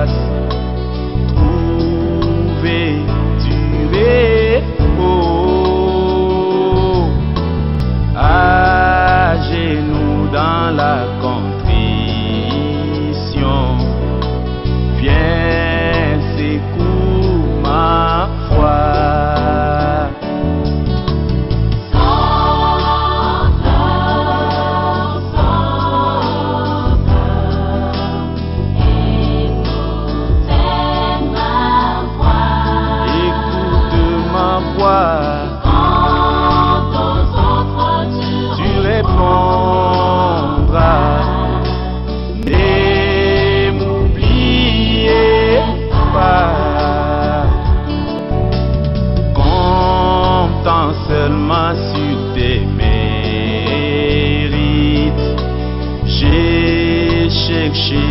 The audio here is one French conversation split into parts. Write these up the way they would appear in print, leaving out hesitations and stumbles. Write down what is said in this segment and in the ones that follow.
grâce, trouver du repos, à genoux dans la contrition. Viens, secours ma foi. Tu répondras, ne m'oubliez pas, comptant seulement sur tes mérites, j'ai cherché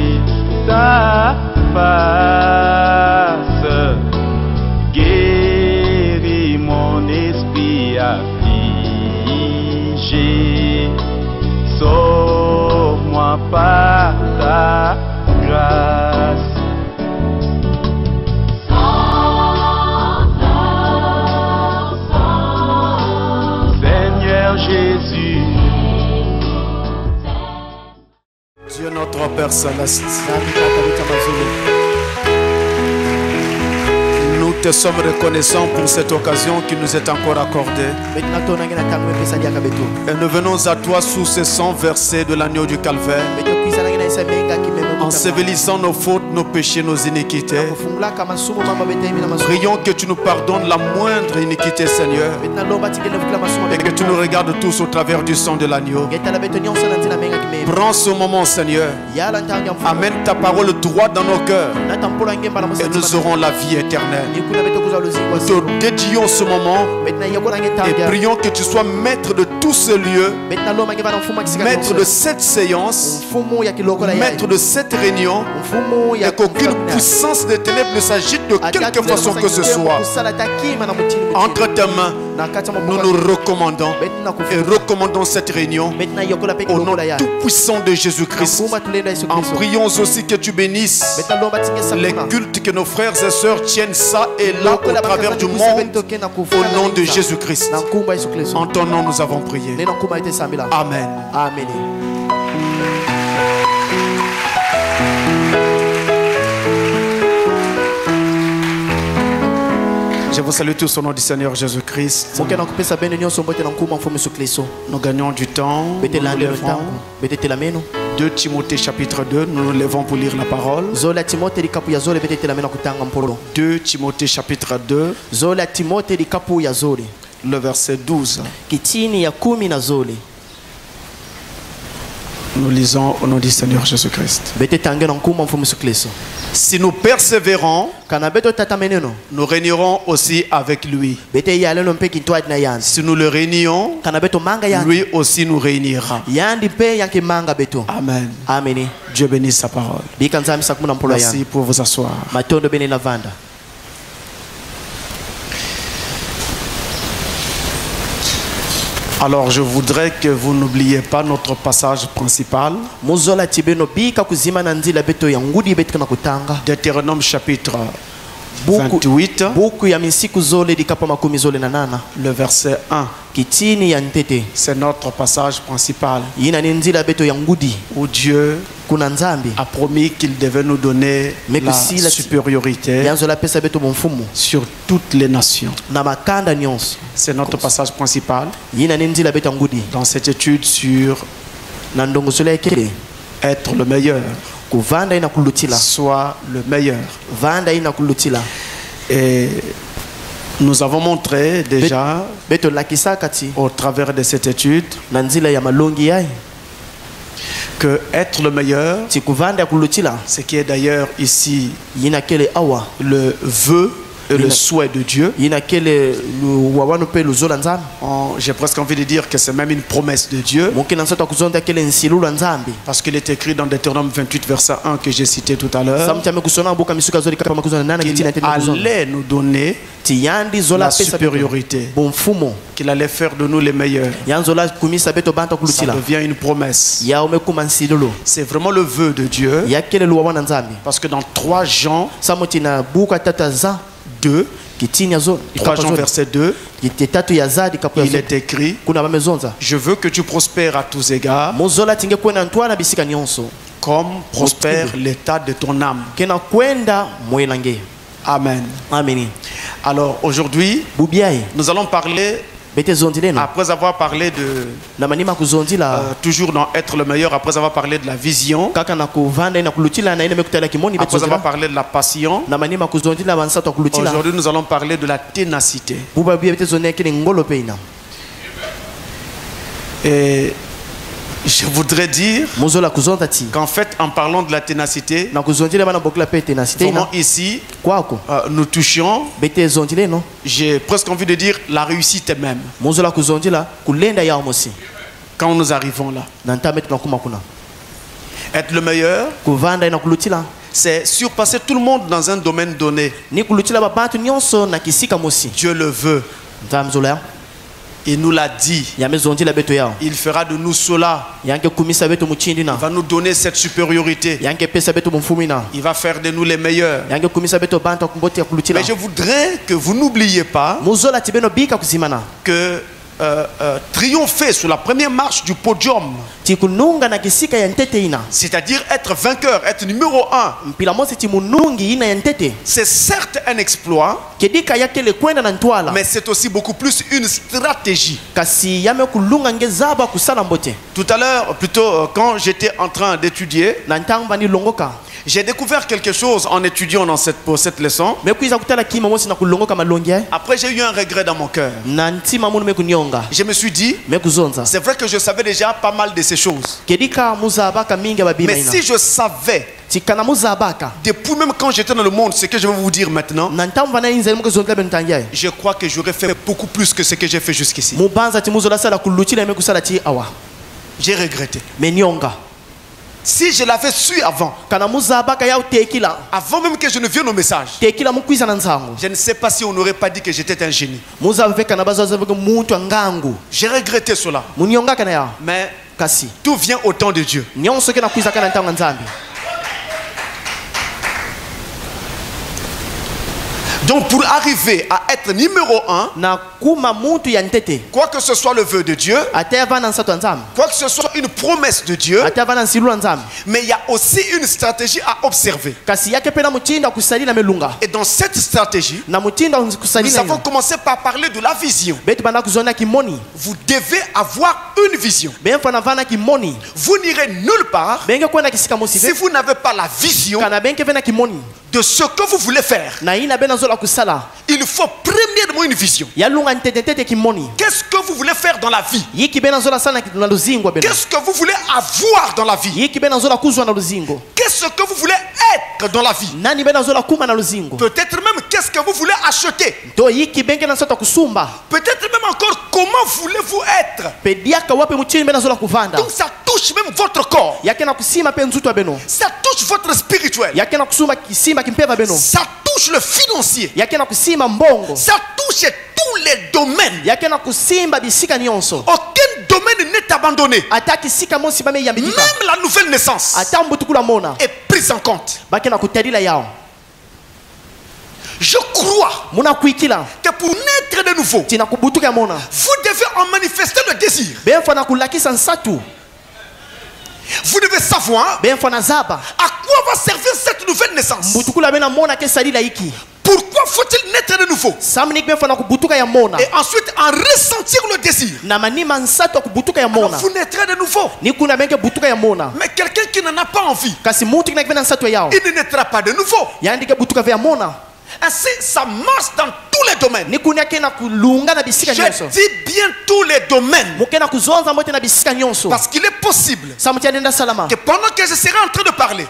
ta face, guéris mon esprit affligé, sauve-moi par ta grâce. Seigneur Jésus, Dieu notre Père Céleste, nous te sommes reconnaissants pour cette occasion qui nous est encore accordée. Et nous venons à toi sous ces 100 versets de l'agneau du Calvaire, ensevelissant nos fautes, nos péchés, nos iniquités. Prions que tu nous pardonnes la moindre iniquité, Seigneur, et que tu nous regardes tous au travers du sang de l'agneau. Prends ce moment, Seigneur, amène ta parole droit dans nos cœurs et nous aurons la vie éternelle. Nous te dédions ce moment et prions que tu sois maître de tout ce lieu, maître de cette séance, maître de cette réunion, et qu'aucune puissance des ténèbres ne s'agite de quelque façon que ce soit. Entre tes mains, nous nous recommandons et recommandons cette réunion au nom tout puissant de Jésus-Christ. En prions aussi que tu bénisses les cultes que nos frères et sœurs tiennent ça et là au travers du monde au nom de Jésus-Christ. En ton nom nous avons prié. Amen. Amen. Je vous salue tous au nom du Seigneur Jésus-Christ. Nous gagnons du temps. Nous nous levons. 2 Timothée chapitre 2, nous nous levons pour lire la parole. 2 Timothée chapitre 2, le verset 12. Nous lisons au nom du Seigneur Jésus-Christ. Si nous persévérons, nous régnerons aussi avec lui. Si nous le régnons, lui aussi nous régnera. Amen. Dieu bénisse sa parole. Merci pour vous asseoir. Alors je voudrais que vous n'oubliez pas notre passage principal. Deutéronome chapitre 28, le verset 1. C'est notre passage principal où Dieu a promis qu'il devait nous donner la supériorité sur toutes les nations. C'est notre passage principal dans cette étude sur être le meilleur. Soit le meilleur. Et nous avons montré déjà au travers de cette étude que être le meilleur, ce qui est d'ailleurs ici le vœu et le souhait de Dieu. J'ai presque envie de dire que c'est même une promesse de Dieu. Parce qu'il est écrit dans Deutéronome 28 verset 1 que j'ai cité tout à l'heure. Il allait nous donner la supériorité. Qu'il allait faire de nous les meilleurs. Ça devient une promesse. C'est vraiment le vœu de Dieu. Parce que dans 3 Jean 2, 3 Jean verset 2, il est écrit: je veux que tu prospères à tous égards, comme prospère l'état de ton âme. Amen. Alors aujourd'hui, nous allons parler, après avoir parlé de toujours dans être le meilleur, après avoir parlé de la vision, après avoir parlé de la passion, aujourd'hui nous allons parler de la ténacité. Et je voudrais dire qu'en fait, en parlant de la ténacité, vraiment ici, nous touchions, j'ai presque envie de dire, la réussite même. Quand nous arrivons là, être le meilleur, c'est surpasser tout le monde dans un domaine donné. Dieu le veut. Il nous l'a dit. Il fera de nous cela. Il va nous donner cette supériorité. Il va faire de nous les meilleurs. Mais je voudrais que vous n'oubliez pas que triompher sur la première marche du podium, c'est-à-dire être vainqueur, être numéro 1, c'est certes un exploit, mais c'est aussi beaucoup plus une stratégie. Tout à l'heure, plutôt quand j'étais en train d'étudier, j'ai découvert quelque chose en étudiant pour cette leçon. Après, j'ai eu un regret dans mon cœur. Je me suis dit, c'est vrai que je savais déjà pas mal de ces choses. Mais si je savais, depuis même quand j'étais dans le monde, ce que je vais vous dire maintenant, je crois que j'aurais fait beaucoup plus que ce que j'ai fait jusqu'ici. J'ai regretté. Si je l'avais su avant, avant même que je ne vienne au message, je ne sais pas si on n'aurait pas dit que j'étais un génie. J'ai regretté cela. Mais tout vient au temps de Dieu. Donc pour arriver à être numéro 1, quoi que ce soit le vœu de Dieu, quoi que ce soit une promesse de Dieu, mais il y a aussi une stratégie à observer. Et dans cette stratégie, nous avons commencé par parler de la vision. Vous devez avoir une vision. Vous n'irez nulle part si vous n'avez pas la vision de ce que vous voulez faire. Il faut premièrement une vision. Qu'est-ce que vous voulez faire dans la vie? Qu'est-ce que vous voulez avoir dans la vie? Qu'est-ce que vous voulez être dans la vie? Peut-être même qu'est-ce que vous voulez acheter? Peut-être même encore comment voulez-vous être? Donc ça touche même votre corps. Ça touche votre spirituel. Ça touche le financier. Ça touche tous les domaines. Aucun domaine n'est abandonné. Même la nouvelle naissance est prise en compte. Je crois que pour naître de nouveau, vous devez en manifester le désir. Vous devez savoir à quoi va servir cette nouvelle naissance. Pourquoi faut-il naître de nouveau? Et ensuite en ressentir le désir. Alors vous naîtrez de nouveau. Mais quelqu'un qui n'en a pas envie, il ne naîtra pas de nouveau. Ainsi, ça marche dans tous les domaines. Je dis bien tous les domaines. Parce qu'il est possible que pendant que je serai en train de parler,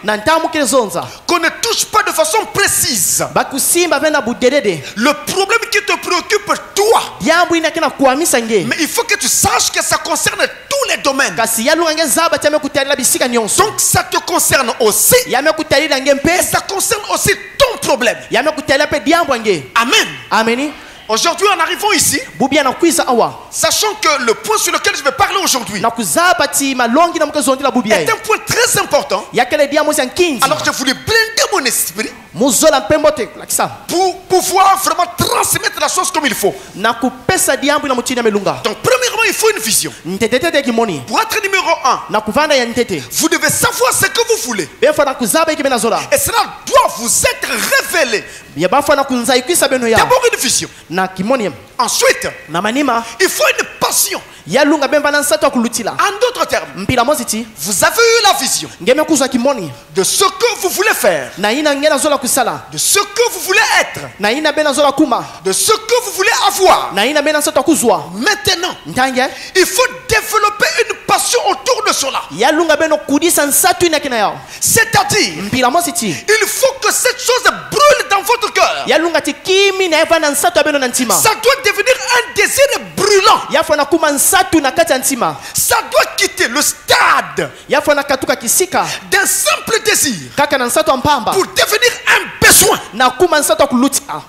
qu'on ait touche pas de façon précise. bakusimba vena budedede Le problème qui te préoccupe, toi. diambo inakena kuamisa nge Mais il faut que tu saches que ça concerne tous les domaines. kasi yalunga nge zaba tiame kutalila bisika nyonso Donc ça te concerne aussi. yame kutalila nge Et mpe ça concerne aussi ton problème. yame kutalila pe diambo nge Amen. ameni Aujourd'hui, en arrivant ici, bubia na kwiza awa sachant que le point sur lequel je vais parler aujourd'hui na kuzaba ti malongi na mkezondi la bubia est un point très important. yakele diambo ya nkinzi Alors je voulais blinder mon esprit muzola mpembo te lakisa pour pouvoir vraiment transmettre la chose comme il faut. na kupesa diambo na mutini ya melunga Donc premièrement, il faut une vision. ntetetete kimoni Pour être numéro 1, na kuvanda ya ntete vous devez savoir ce que vous voulez. befa na kuzaba ikime na zola Et cela doit vous être révélé. ya bafa na kunza ikwisa beno ya D'abord une vision. na kimoni Ensuite, na manima il faut une passion. yalunga bemba na nsato kulutila En d'autres termes, mpila moziti vous avez eu la vision ngeme kuzwa kimoni de ce que vous voulez faire, na ina ngena zola kusala de ce que vous voulez être, na ina bena zola kuma de ce que vous voulez avoir. na ina bena nsato kuzwa Maintenant, ntange il faut développer une passion autour de cela. yalunga beno kudisa nsato ina kina yao C'est-à-dire, mpila moziti il faut que cette chose brûle dans votre cœur. yalunga ti kimi na eva na nsato beno na ntima Ça doit devenir un désir brûlant. yafa na kuma nsato na kati ya ntima Ça doit quitter le stade yafa na katuka kisika d'un simple désir kaka na nsato ya mpamba pour devenir un besoin, na kuma nsato kulutila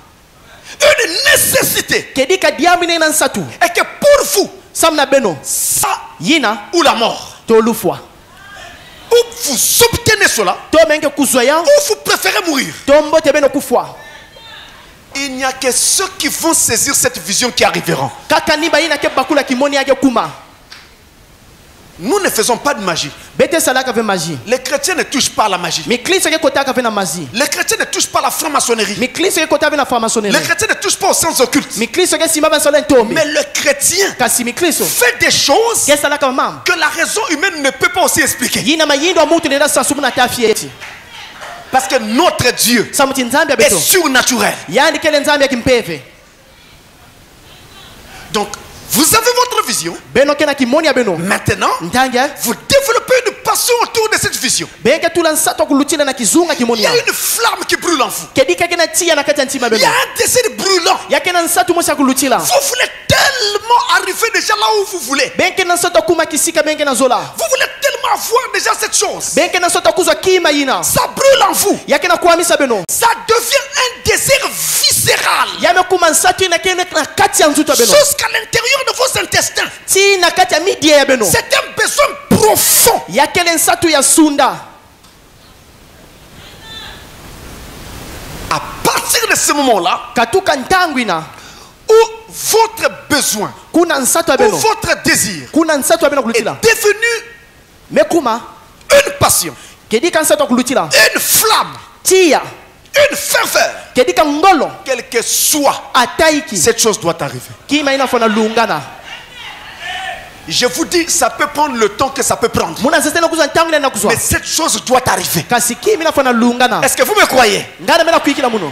une nécessité. kedika diambo ina nsato Et que pour vous, samna beno ça yina ou la mort, tolufwa ou vous obtenez cela, to menge kuzwa ya ou vous préférez mourir. to mbote beno kufwa Il n'y a que ceux qui vont saisir cette vision qui arriveront. kaka niba ina ke bakula kimoni yake kuma Nous ne faisons pas de magie. bete salaka ve magie Les chrétiens ne touchent pas à la magie. mi kristo ke kotaka ve na magie Les chrétiens ne touchent pas à la franc-maçonnerie. mi kristo ke kotaka ve na Les farmasonnerie chrétiens ne touchent pas au sens occulte. mi kristo ke simba basala ntombi Mais le chrétien kasi mi kristo fait des choses ke salaka mama que la raison humaine ne peut pas aussi expliquer. yina mayindo ya mutu nenda sasumu na tafieti Parce que notre Dieu samuti nzambi ya est beto surnaturel. yani kele nzambi ya kimpeve Donc, vous avez votre vision. beno ke na kimoni ya beno Maintenant, ntange vous développez une passion autour de cette vision. beke tula nsato kulutila na kizunga Il kimoni y ya a une flamme qui brûle en vous. kedika ke na tia na kati ya ntima Il y beno a un désir brûlant. yake na nsato mosi ya kulutila Vous voulez tellement arriver déjà là où vous voulez. benke na nsato kuma kisika benke na zola Vous voulez tellement avoir déjà cette chose. benke na nsato kuzwa kima yina Ça brûle en vous. yake na kuhamisa beno Ça devient un désir viscéral. yame kuma nsato ina kene na kati ya nzuto ya beno Jusqu'à l'intérieur de vos intestins. ti na kati ya midie ya beno C'est un besoin profond. yakele nsato ya sunda À partir de ce moment-là, katuka ntangu ina où votre besoin, kuna nsato ya où beno votre désir kuna nsato ya beno est kulutila devenu me kuma une passion, kedika nsato ya kulutila une flamme, tia une ferveur, kedika ngolo quel que soit, ataiki cette chose doit arriver. kima ina fona lungana Je vous dis, ça peut prendre le temps que ça peut prendre. muna sesena kuzwa ntangu ina kuzwa Mais cette chose doit arriver. kasi kima ina fona lungana Est-ce que vous me croyez? ngana mena kuikila muno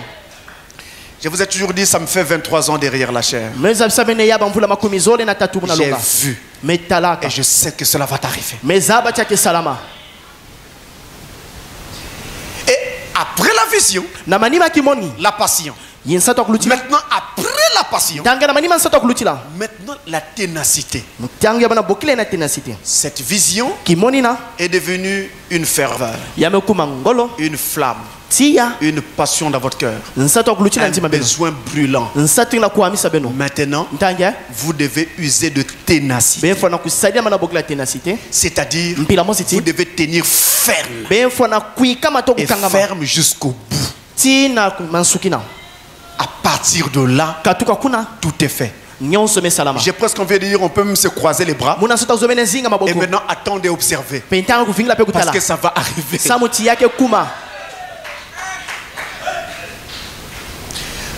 Je vous ai toujours dit, ça me fait 23 ans derrière la chair. meza bisabene yaba mvula makumi zole na tatu muna J'ai lunga vu metalaka et je sais que cela va t'arriver. mezaba chake salama Et après la vision, na manima kimoni la passion. yinsato ya kulutila Maintenant, après la passion, tanga na manima nsato ya kulutila maintenant la ténacité. tangu ya bana bokile na tenacité Cette vision kimoni na est devenue une ferveur, yamekuma ngolo une flamme, tia une passion dans votre cœur, nsato ya kulutila un ntima beno besoin brûlant. nsato ina kuhamisa beno Maintenant, ntange vous devez user de ténacité. befona kusaidia mana bokila tenacité C'est-à-dire, mpila vous mositi devez tenir ferme befona kuikama to et kukangama ferme jusqu'au bout. tina mansukina À partir de là, katuka kuna tout est fait. nyonso mesalama J'ai presque envie de dire, on peut même se croiser les bras. muna nsato uzomene nzinga Et maboko maintenant, attendez, observez. pe ntanga kuvingila pe Parce kutala que ça va arriver. samuti yake kuma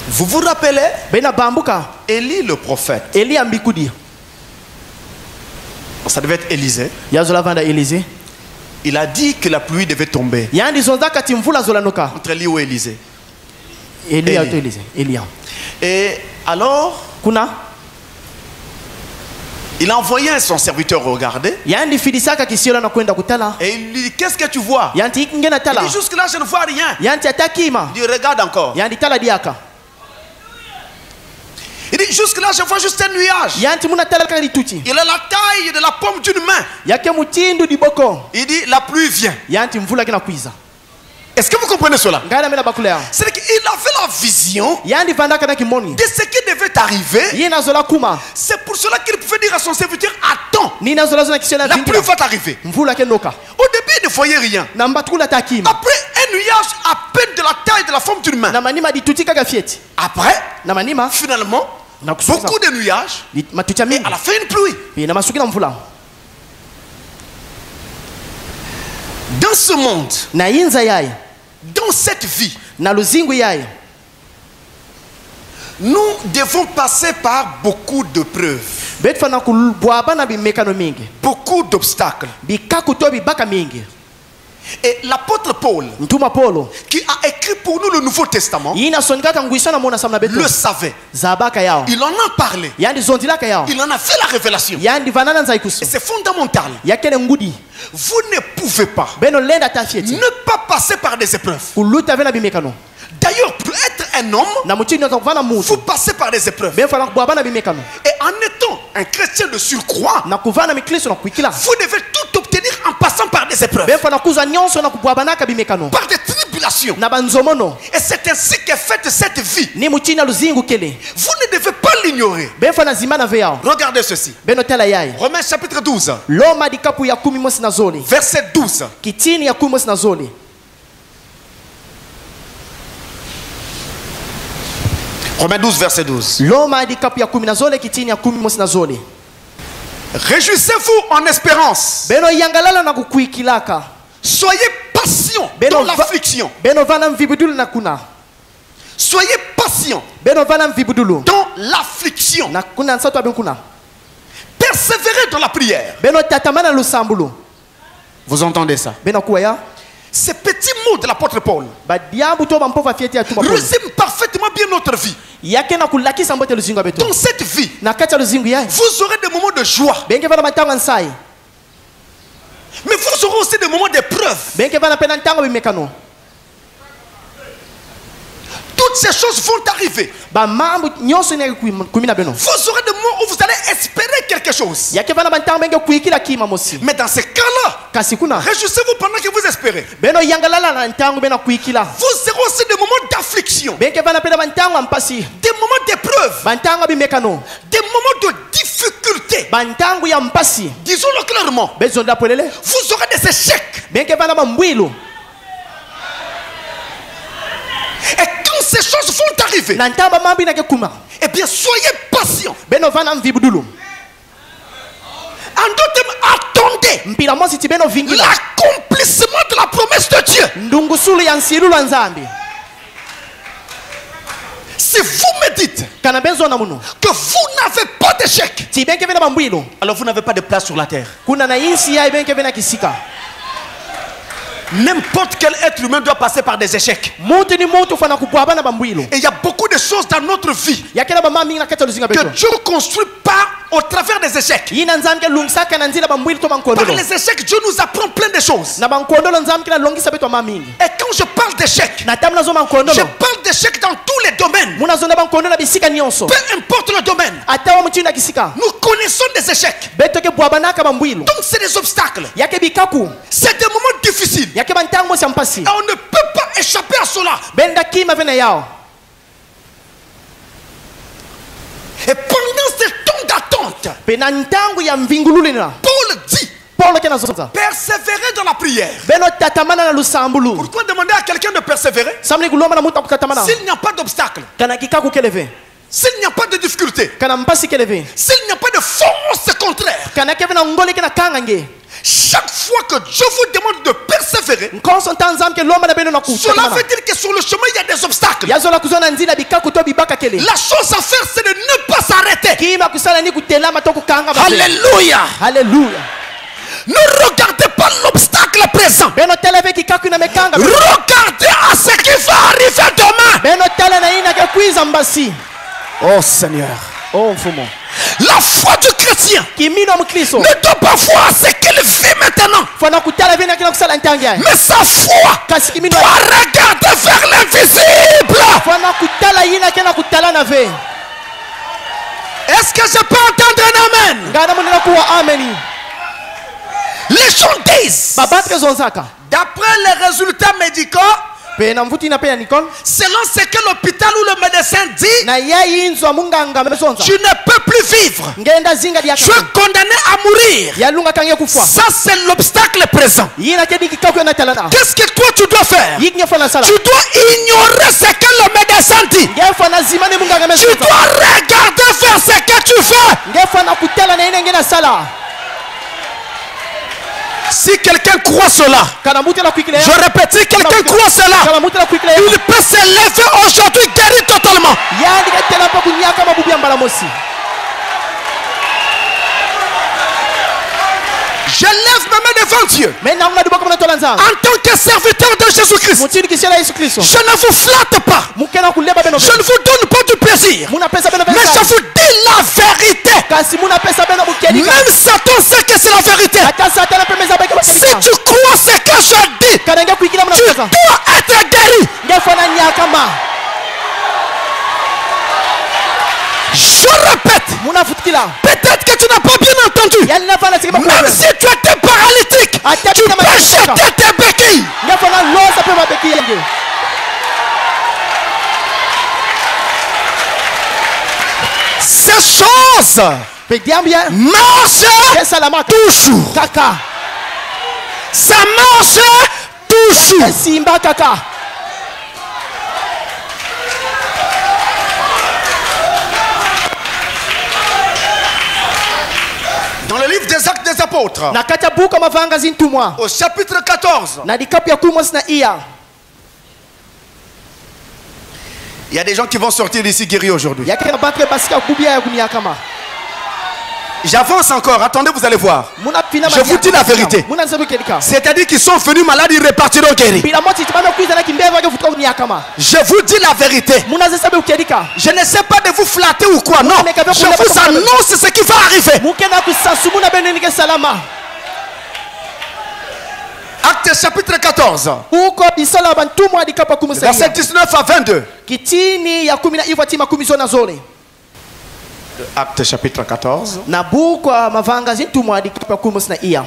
Vous vous rappelez, bena bambuka Élie le prophète, eli ambikudi ça devait être Élisée, yazola vanda Élysée il a dit que la pluie devait tomber. yandi zonza kati mvula zola noka Entre Élie ou Élisée. Elia Eli. to Élysée Elia Et alors, kuna Il a envoyé son serviteur regarder. Yandi filisaka kisiolo na kwenda kutala. Et il lui dit, qu'est-ce que tu vois? Yanti ngena Il tala. dit, jusque là je ne vois rien. Yanti atakima. Il dit, regarde encore. Yandi tala diaka. Il dit, jusque là je vois juste un nuage. Yanti muna tala kali tuti. Il a la taille de la paume d'une main. Yake mutindu di boko. Il dit, la pluie vient. Yanti mvula kina kuiza. Est-ce que vous comprenez cela? Ngala mela bakulea. C'est-à-dire qu'il avait la vision Yandi vandaka na kimoni. de ce qui devait arriver. Yena zola kuma. C'est pour cela qu'il pouvait dire à son serviteur, attends, Nina zola zona kisiona la pluie vingira. va t'arriver. Mvula kenoka. Au début, il ne voyait rien. Namba tukula takima. Après, un nuage à peine de la taille de la forme d'une main. Na manima di tuti kaka fieti. Après, Na manima finalement, na kusuka. beaucoup de nuages. Matucha Et mingi. à la fin, une pluie. Puis na masuki na mvula. Dans ce monde, Na yinza yaye. dans cette vie, Na luzingu yaye. nous devons passer par beaucoup de preuves, Betfa na kubwaba na bimekano mingi. beaucoup d'obstacles. Bikaku to bibaka mingi. Et l'apôtre Paul, Ntuma Polo. qui a écrit pour nous le Nouveau Testament, Yina sonika kanguisa na mona samna beto. le savait. Zabaka yao. Il en a parlé. Yandi zondilaka yao. Il en a fait la révélation. Yandi vanana nzaikuso. Et c'est fondamental. Yakele ngudi. Vous ne pouvez pas Beno lenda tafieti. ne pas passer par des épreuves. Kuluta vena bimekano. D'ailleurs, pour être un homme, Na mutini na vana vous mutu. passez par des épreuves. Benfa na kubwaba na bimekano. Et en étant un chrétien de surcroît, Na kuvana mikliso na kuikila. vous devez tout obtenir en passant par des épreuves, Benfa na kuza nyonso na kubwaba na bimekano. par des tribulations. Na banzomono. Et c'est ainsi qu'est faite cette vie. Ni mutini na luzingu kele. Vous ne devez pas l'ignorer. Benfa na zimana veyao. Regardez ceci. Beno tela yaye. Romains chapitre 12, Loma di kapu ya 10 mosi na zoli. verset 12. Kitini ya 10 mosi na zoli. Romains 12, verset 12. Loma di kapu ya 10 na zoli. Kitini ya 10 mosi na zoli. Réjouissez-vous en espérance. Beno yangalala na kukuikilaka. Soyez patient dans l'affliction. Beno vana mvibudulu na kuna. Soyez patient Beno vana mvibudulu. dans l'affliction. Na kuna nsato abe kuna. Persévérez dans la prière. Beno tatamana lusambulu. Vous entendez ça? Beno kuwa ya. Ces petits mots de l'apôtre Paul Ba diabu to bampova fieti ya tuma polo. résument parfaitement bien notre vie. Yake na kulakisa mbote luzingu abeto. Dans cette vie, Na kati ya luzingu yaye. vous aurez des moments de joie, Benke vana matanga nsai. mais vous aurez aussi des moments d'épreuve. Benke vana pena ntango bimekano. Toutes ces choses vont arriver. Ba mambu nyonso ne kumina beno. Vous aurez des moments où vous allez espérer quelque chose. Yake vana bantango benke kuikila kima mosi. Mais dans ces cas-là, Kasi kuna. réjouissez-vous pendant que vous espérez. Beno yangalala na ntango bena kuikila. Vous aurez aussi des moments d'affliction, Benke vana pena bantango ampasi. des moments d'épreuve, Bantango bimekano. des moments de difficulté. Bantango ya mpasi. Disons-le clairement, Bezonda polele. vous aurez des échecs. Benke vana bambwilu. Et quand ces choses vont arriver, Na ntamba mambi na ke kuma. eh bien, soyez patients. Beno vana mvibudulu. En d'autres termes, attendez Mpila mosi ti beno vingila. l'accomplissement de la promesse de Dieu. Ndungusulu ya nsilu la nzambi. Si vous me dites Kana benzo na muno. que vous n'avez pas d'échec, Ti benke vena bambwilu. alors vous n'avez pas de place sur la terre. Kuna na insi ya benke vena kisika. N'importe quel être humain doit passer par des échecs. Muntu ni muntu fana kubwaba na bambwilu. Et il y a beaucoup de choses dans notre vie Yakela ba mami na kata luzinga que beto. Dieu construit par au travers des échecs. Yina nzamke lungsaka na nzila bambwilu to Par bankondolo. les échecs, Dieu nous apprend plein de choses. Na bankondolo nzamke na longisa beto mami. Et quand je parle d'échecs, Na tamna zo je bankondolo. parle d'échecs dans tous les domaines. Muna zonda bankondolo bisika nyonso. Peu importe le domaine, Atawa mchina kisika. nous connaissons des échecs. Beto ke bwaba na ka bambwilu. Donc c'est des obstacles. Yake bikaku. C'est des moments difficiles. Yake bantango si ampasi. Et on ne peut pas échapper à cela. Benda kima vena yao. Et pendant ce temps d'attente, Pena ntangu ya mvingululina. Paul dit, Paulo kena zonza. persévérez dans la prière. Beno tatamana na lusambulu. Pourquoi demander à quelqu'un de persévérer Samni kuloma na muta kutatamana. s'il n'y a pas d'obstacle, Kana kikaku keleve. s'il n'y a pas de difficulté, Kana mpasi keleve. s'il n'y a pas de force contraire? Kana kevena ngole kena kangange. Chaque fois que Dieu vous demande de persévérer, Nkonso tanzam ke loma na beno na cela veut dire que sur le chemin il y a des obstacles. Yazola kuzona nzila bikaku to bibaka kele. La chose à faire, c'est de ne pas s'arrêter. Kima kusala ni kutelama to kukanga. Alléluia. Hallelujah. Ne regardez pas l'obstacle présent. Beno televe kikaku na mekanga. Regardez à ce qui va arriver demain. Beno tele na ina ke kwiza mbasi. Oh Seigneur. Oh mfumo. La foi du chrétien kimino mukristo ne doit pas voir ce qu'il vit maintenant. fana kutala vina kina kusala ntangia Mais sa foi kasi kimino doit regarder vers l'invisible. fana kutala yina kina kutala na ve. Est-ce que je peux entendre un amen? Ngana munena kuwa ameni Les gens disent, babatre zonzaka d'après les résultats médicaux, pe na mvuti na pe ya Nicole selon ce que l'hôpital ou le médecin dit, na yai inzo munganga mesonza tu ne peux plus vivre. ngenda zinga dia Tu es condamné à mourir. ya lunga kange kufwa Ça, c'est l'obstacle présent. yina kedi kikaku na talana Qu'est-ce que toi tu dois faire? yiknya fana sala Tu dois ignorer ce que le médecin dit. ngefa na zimane munganga Tu mesonza dois regarder vers ce que tu fais. ngefa na kutala na ina ngena sala. Si quelqu'un croit cela, Kana muti la kwikile je répète, si quelqu'un croit cela, kana muti la kwikile il peut se lever aujourd'hui guéri totalement. yani katela pa kunyaka mabubi ambala mosi. Je lève ma main devant Dieu Mena ngadu bako na tolanza en tant que serviteur de Jésus-Christ. mutini kishela Yesu Kristo Je ne vous flatte pas. mukena kuleba beno Je ne vous donne pas du plaisir. muna pesa beno Mais je vous dis la vérité. kasi muna pesa beno mukeni Même Satan sait que c'est la vérité. ata satana pemeza beke Si tu crois ce que je dis, kana nge kwikila muna tu pesa dois être guéri. ngefa na nyaka ma Je répète, muna futikila peut-être que tu n'as pas bien entendu. yani na fana sikiba Même si tu étais paralytique, tu peux jeter tes béquilles. ngefa na losa pe mabeki yenge Ces choses pe diambia marchent pesa la maka toujours. kaka Ça marche toujours. simba kaka Dans le livre des Actes des Apôtres, na kata buka mavanga zintumwa au chapitre 14, na dikapu ya kumos na iya il y a des gens qui vont sortir d'ici guéris aujourd'hui. yake na batre basika kubia ya kunyaka ma J'avance encore, attendez, vous allez voir. muna pina Je vous dis la vérité. muna nsabu kelika C'est-à-dire qu'ils sont venus malades, ils repartiront guéris. bila moti tibana kuiza na kimbeva ke futuka kunyaka ma Je vous dis la vérité. muna nsabu kelika Je ne sais pas de vous flatter ou quoi, non. Je vous annonce ce qui va arriver. mukena kusasu muna beneni ke salama Actes chapitre 14, uko bisala bantumwa dikapa kumisa verset 19 à 22. kitini ya 10 na iva tima 10 zona zole Actes chapitre 14. na buku mavanga zintumwa dikapa kumisa na iya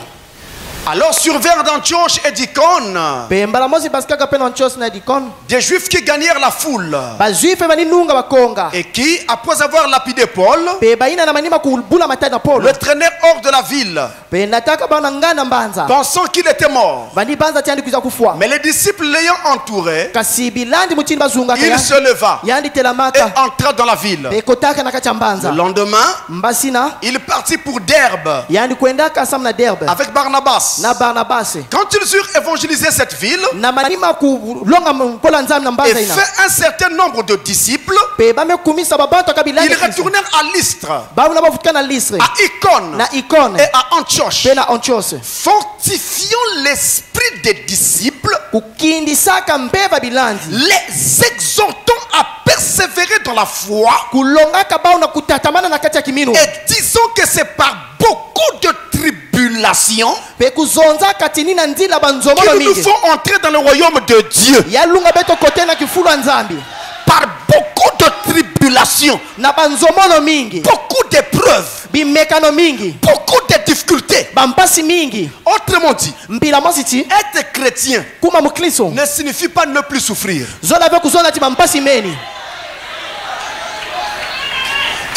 Alors survinrent d'Antioche et d'Icône pembala mosi basikaka pe na Antioche na dikon des Juifs qui gagnèrent la foule bajuife baninunga bakonga et qui, après avoir lapidé Paul, pe baina na manima kubula matai na Paulo le traînèrent hors de la ville, pe nataka bana ngana mbanza pensant qu'il était mort. bani banza tiandi kuza kufua Mais les disciples l'ayant entouré, kasi bilandi mutini bazunga il se leva yandi et telamaka entra dans la ville. pe kotaka na kacha mbanza Le lendemain, mbasina il partit pour Derbe yandi kwendaka sam na Derbe avec Barnabas. na Barnabas Quand ils eurent évangélisé cette ville na manima kulonga mpola nzambe na et mbanza ina fait un certain nombre de disciples, pe bamekumisa babantu akabilandi ils retournèrent à Lystre, babuna bafutika na Listre à Icône na Icône et à Antioche, pe na Antioche fortifiant l'esprit des disciples, kukindisaka mbeva bilandi les exhortant à persévérer dans la foi kulongaka bao na kutatamana na kati ya kiminu et disant que c'est par beaucoup de tribulations pe kuzonza katini na nzila banzomolo qu'il nous mingi faut entrer dans le royaume de Dieu. yalunga beto kote na kifulu ya nzambi Par beaucoup de tribulations, na banzomolo mingi beaucoup d'épreuves, bimekano mingi beaucoup de difficultés. bampasi mingi Autrement dit, mbila mosi ti être chrétien kuma mukristo ne signifie pas ne plus souffrir. zola ve kuzonda ti bampasi meni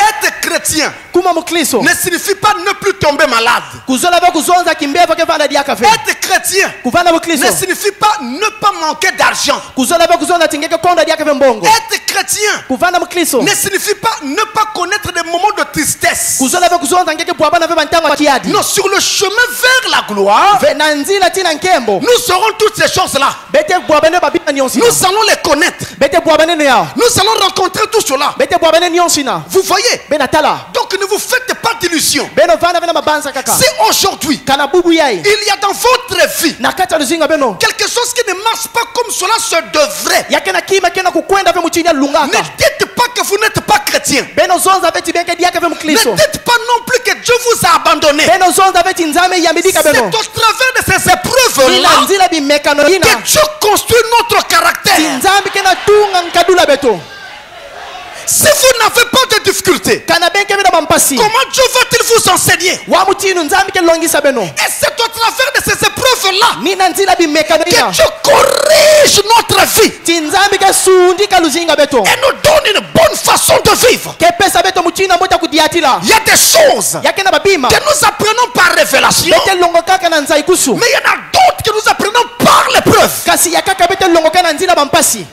Être chrétien kuma mukristo ne signifie pas ne plus tomber malade. kuzola ve kuzonza kimbeva ke vanda diaka fe Être chrétien kuvanda mukristo ne signifie pas ne pas manquer d'argent. kuzola ve kuzonza tingeke konda diaka fe mbongo Être chrétien kuvanda mukristo ne signifie pas ne pas connaître des moments de tristesse. kuzola ve kuzonza ngeke bwabana ve bantango ya kiadi Non, sur le chemin vers la gloire, ve na nzila tina nkembo nous aurons toutes ces choses-là. bete bwabane babina nyonsi Nous allons les connaître. bete bwabane ne yao Nous allons rencontrer tout cela. bete bwabane nyonsi na Vous voyez? bena tala Donc ne vous faites pas d'illusions. beno vana vena mabanza kaka Si aujourd'hui, kana bubu yai il y a dans votre vie na kati ya luzinga beno quelque chose qui ne marche pas comme cela se devrait, yake na kima kena kukwenda ve muchini ya ne lungaka dites pas que vous n'êtes pas chrétien. beno zonza beti benke diaka ve Ne mkristo dites pas non plus que Dieu vous a abandonné. beno zonza beti nzame yamidika C'est beno au travers de ces épreuves-là ina nzila bimekano ina que Dieu construit notre caractère. tinzambi kena tunga nkadula beto Si vous n'avez pas de difficulté, kana benke bena bampasi comment Dieu va-t-il vous enseigner? wa mutinu nzambi ke longisa beno Et c'est au travers de ces épreuves-là nina nzila bimekano que ina Dieu corrige notre vie tinzambi ke sundika luzinga beto et nous donne une bonne façon de vivre. ke pesa beto mutinu mbota kudiatila Il y a des choses yakena babima que nous apprenons par révélation, bete longo kaka na nzai kusu mais il y en a d'autres que nous apprenons par l'épreuve. kasi yakaka bete longo kana nzila bampasi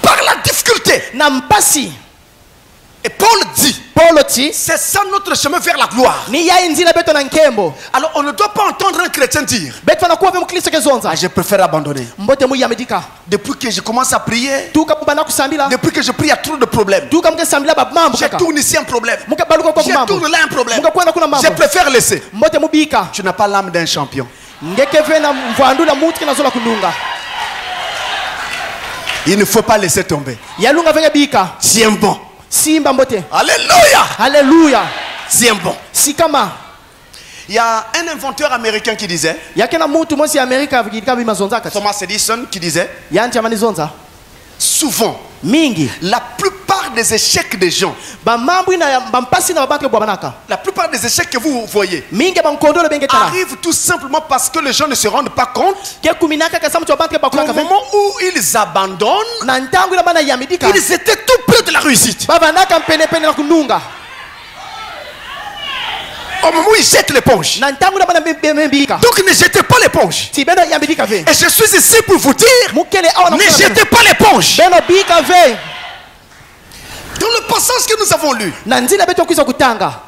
Par la difficulté. na mpasi Et Paul dit, Paulo ti c'est ça notre chemin vers la gloire. ni yai nzila beto na nkembo Alors on ne doit pas entendre un chrétien dire, beto na kuwa ve mkristo ke zonza ah, je préfère abandonner. mbote mu yamidika Depuis que je commence à prier, tuka mubana kusambila depuis que je prie, il y a trop de problèmes. tuka mke sambila babambo Je kaka tourne ici un problème. muka baluka kwa Je mambo tourne là un problème. muka kwenda kuna Je mambo préfère laisser. mbote mubika Tu n'as pas l'âme d'un champion. ngeke ve na mvandula mutu kina zola kununga Il ne faut pas laisser tomber. yalunga venge bika Tiens bon. simba mbote Alléluia. haleluya Tiens bon. sikama Il y a un inventeur américain qui disait, yakena mutu mosi ya amerika vikika bima zonza kati Thomas Edison, qui disait, yanti amani zonza souvent, mingi la plupart des échecs des gens, bamambu ina bampasi na babanke bwabanaka la plupart des échecs que vous voyez, mingi bankondolo benge tala arrivent tout simplement parce que les gens ne se rendent pas compte ke kuminaka kasa mtu babanke qu'au bakulaka ve moment où ils abandonnent, na ntangu ina bana yamidika ils étaient tout près de la réussite. babanaka mpene pene na kununga Au moment où ils jettent l'éponge. na ntangu ina bana mbika Donc ne jetez pas l'éponge. ti beno yamidika ve Et je suis ici pour vous dire, mukele awa na ne kuna jetez pas l'éponge. beno bika ve Dans le passage que nous avons lu, na nzila beto kwisa kutanga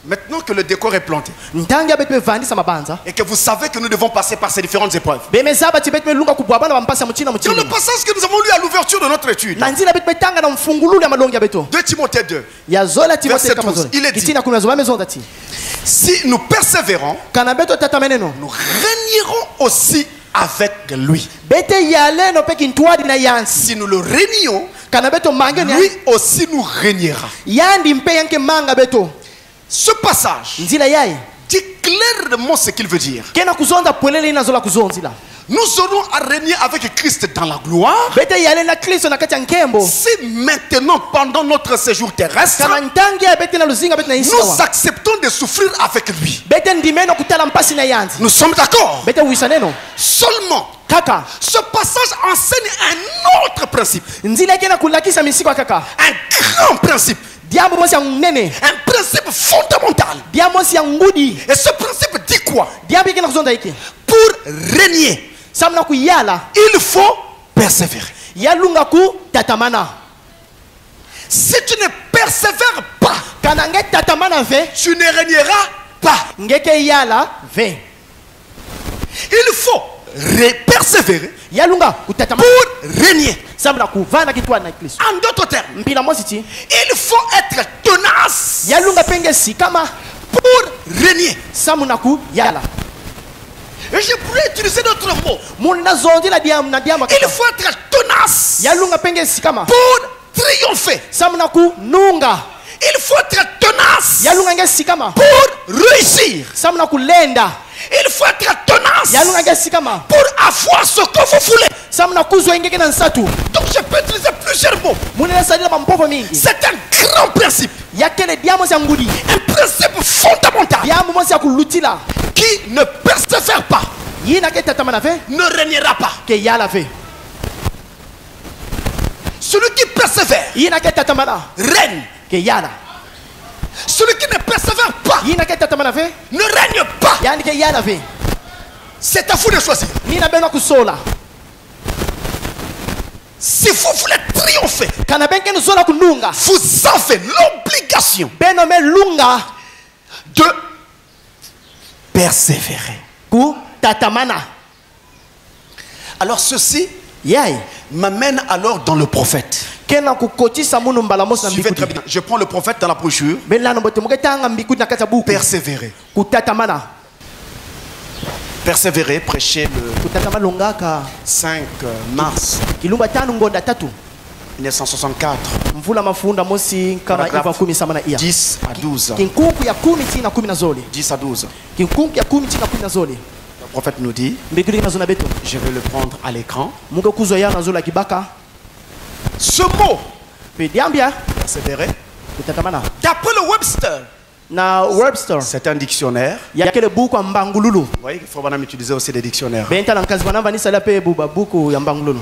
maintenant que le décor est planté ntangi abetu bevandisa mabanza et que vous savez que nous devons passer par ces différentes épreuves. bemezaba ti betu belunga kubwabana bampasa muchina Dans le muchina passage que nous avons lu à l'ouverture de notre étude, na nzila betu betanga na mfungululu ya malongi ya beto 2 Timothée 2, ya zola ti Verset bote kama 12, zola il est dit. kitina kuna zola mezonda ti si nous persévérons, kana beto tata meneno nous régnerons aussi avec lui. bete yale no peki ntwadi na yansi Si nous le régnions, kana beto mange ni lui aussi nous régnera. yandi mpe yanke manga beto Ce passage nzila yai dit clairement ce qu'il veut dire. kena kuzonza pwelele ina zola kuzonzila Nous aurons à régner avec Christ dans la gloire bete yale na kristo na kati ya nkembo si maintenant, pendant notre séjour terrestre, kana ntangi ya bete na luzinga bete na nous isiwa acceptons de souffrir avec lui. bete ndimeno kutala mpasi na yanzi Nous sommes d'accord. bete uisa neno Seulement, kaka ce passage enseigne un autre principe, nzila kena kulakisa misiko ya kaka un grand principe, diambo mosi ya nene un principe fondamental. diambo mosi ya ngudi Et ce principe dit quoi? diambo kena kuzonza iki Pour régner, samna kuyala il faut persévérer. yalunga ku tatamana Si tu ne persévères pas, kana nge tatamana ve tu ne régneras pas. ngeke yala ve Il faut persévérer yalunga kutatamana pour régner. samna kuvana kitwani na kristo En d'autres termes, mpila mosi ti il faut être tenace yalunga penge sikama pour régner. samuna ku yala Et je pourrais utiliser d'autres mots. muna zondi na diamu na diamu Il faut être tenace yalunga penge sikama pour triompher. samuna ku nunga Il faut être tenace yalunga nge sikama pour réussir. samuna kulenda Il faut être tenace yalunga nge sikama pour avoir ce que vous voulez. samuna kuzwa ingeke na nsatu Donc je peux utiliser plusieurs mots. munena salila mampopo mingi C'est un grand principe, yakele diamu mosi ya ngudi un principe fondamental diamu mosi ya kulutila qui ne persévère pas, yina ke tatamana ve ne régnera pas. ke yala ve Celui qui persévère yina ke tatamana règne. ke yala Celui qui ne persévère pas yina ke tatamana ve ne règne pas. yani ke yala ve C'est à vous de choisir. mina beno kusola Si vous voulez triompher, kana benke nusola kununga vous avez l'obligation beno me lunga de persévérer. ku tatamana Alors ceci yai m'amène alors dans le prophète. kena kukotisa munu mbala mosi na Suivez très mbikudi bien. Je prends le prophète dans la brochure. belano bote muketanga mbikudi na kati ya buku Persévérer. kutatamana Persévérer, prêcher le kutatamana longaka 5 mars. kilumba tano ngonda tatu 1964. mvula mafunda mosi kama Paragraphe iva 10 sama na iya 10 à 12. kinkunku ya 10 tina 10 na zoli 10 à 12. kinkunku ya 10 tina 10 na zoli Le prophète nous dit, mbikuli na zona beto je vais le prendre à l'écran. muko kuzo ya na zola kibaka Ce mot, pe diambia persévérer, kutatamana d'après le Webster, na Webster c'est un dictionnaire. ya kele buku ya mbangululu Vous voyez qu'il faut vraiment utiliser aussi des dictionnaires. benta na nkazi banamba nisala pe buba buku ya mbangululu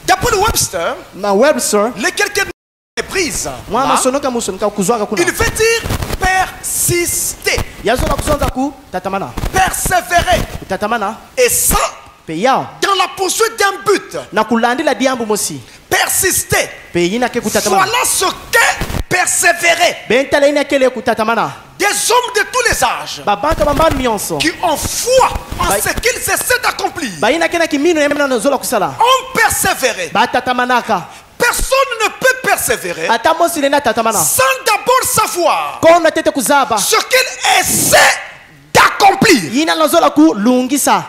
D'après le Webster, na Webster les quelques prises, mwa masonoka musonoka kuzwaka kuna il veut dire persister, yazola kuzonza ku tatamana persévérer. tatamana Et ça, pe yao dans la poursuite d'un but, na kulandila diambu mosi persister. pe yina ke kutatamana Voilà ce qu'est persévérer. benta la ina kele kutatamana Des hommes de tous les âges babaka bambanu mionso qui ont foi en Bah- ce qu'ils essaient d'accomplir, bayina kena kimino yemena na zola kusala ont persévéré. batatamanaka Personne ne peut persévérer ata mosi lena tatamana sans d'abord savoir kona tete kuzaba ce qu'il essaie d'accomplir. yina na zola ku lungisa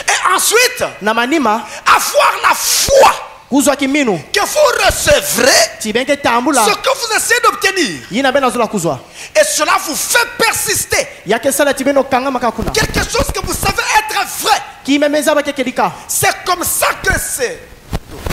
Et ensuite, na manima avoir la foi kuzwa kimino que vous recevrez tibenge tambula ce que vous essayez d'obtenir. yina bena zola kuzwa Et cela vous fait persister. yake sala tibeno kanga makakuna Quelque chose que vous savez être vrai. kimemeza bakekelika C'est comme ça que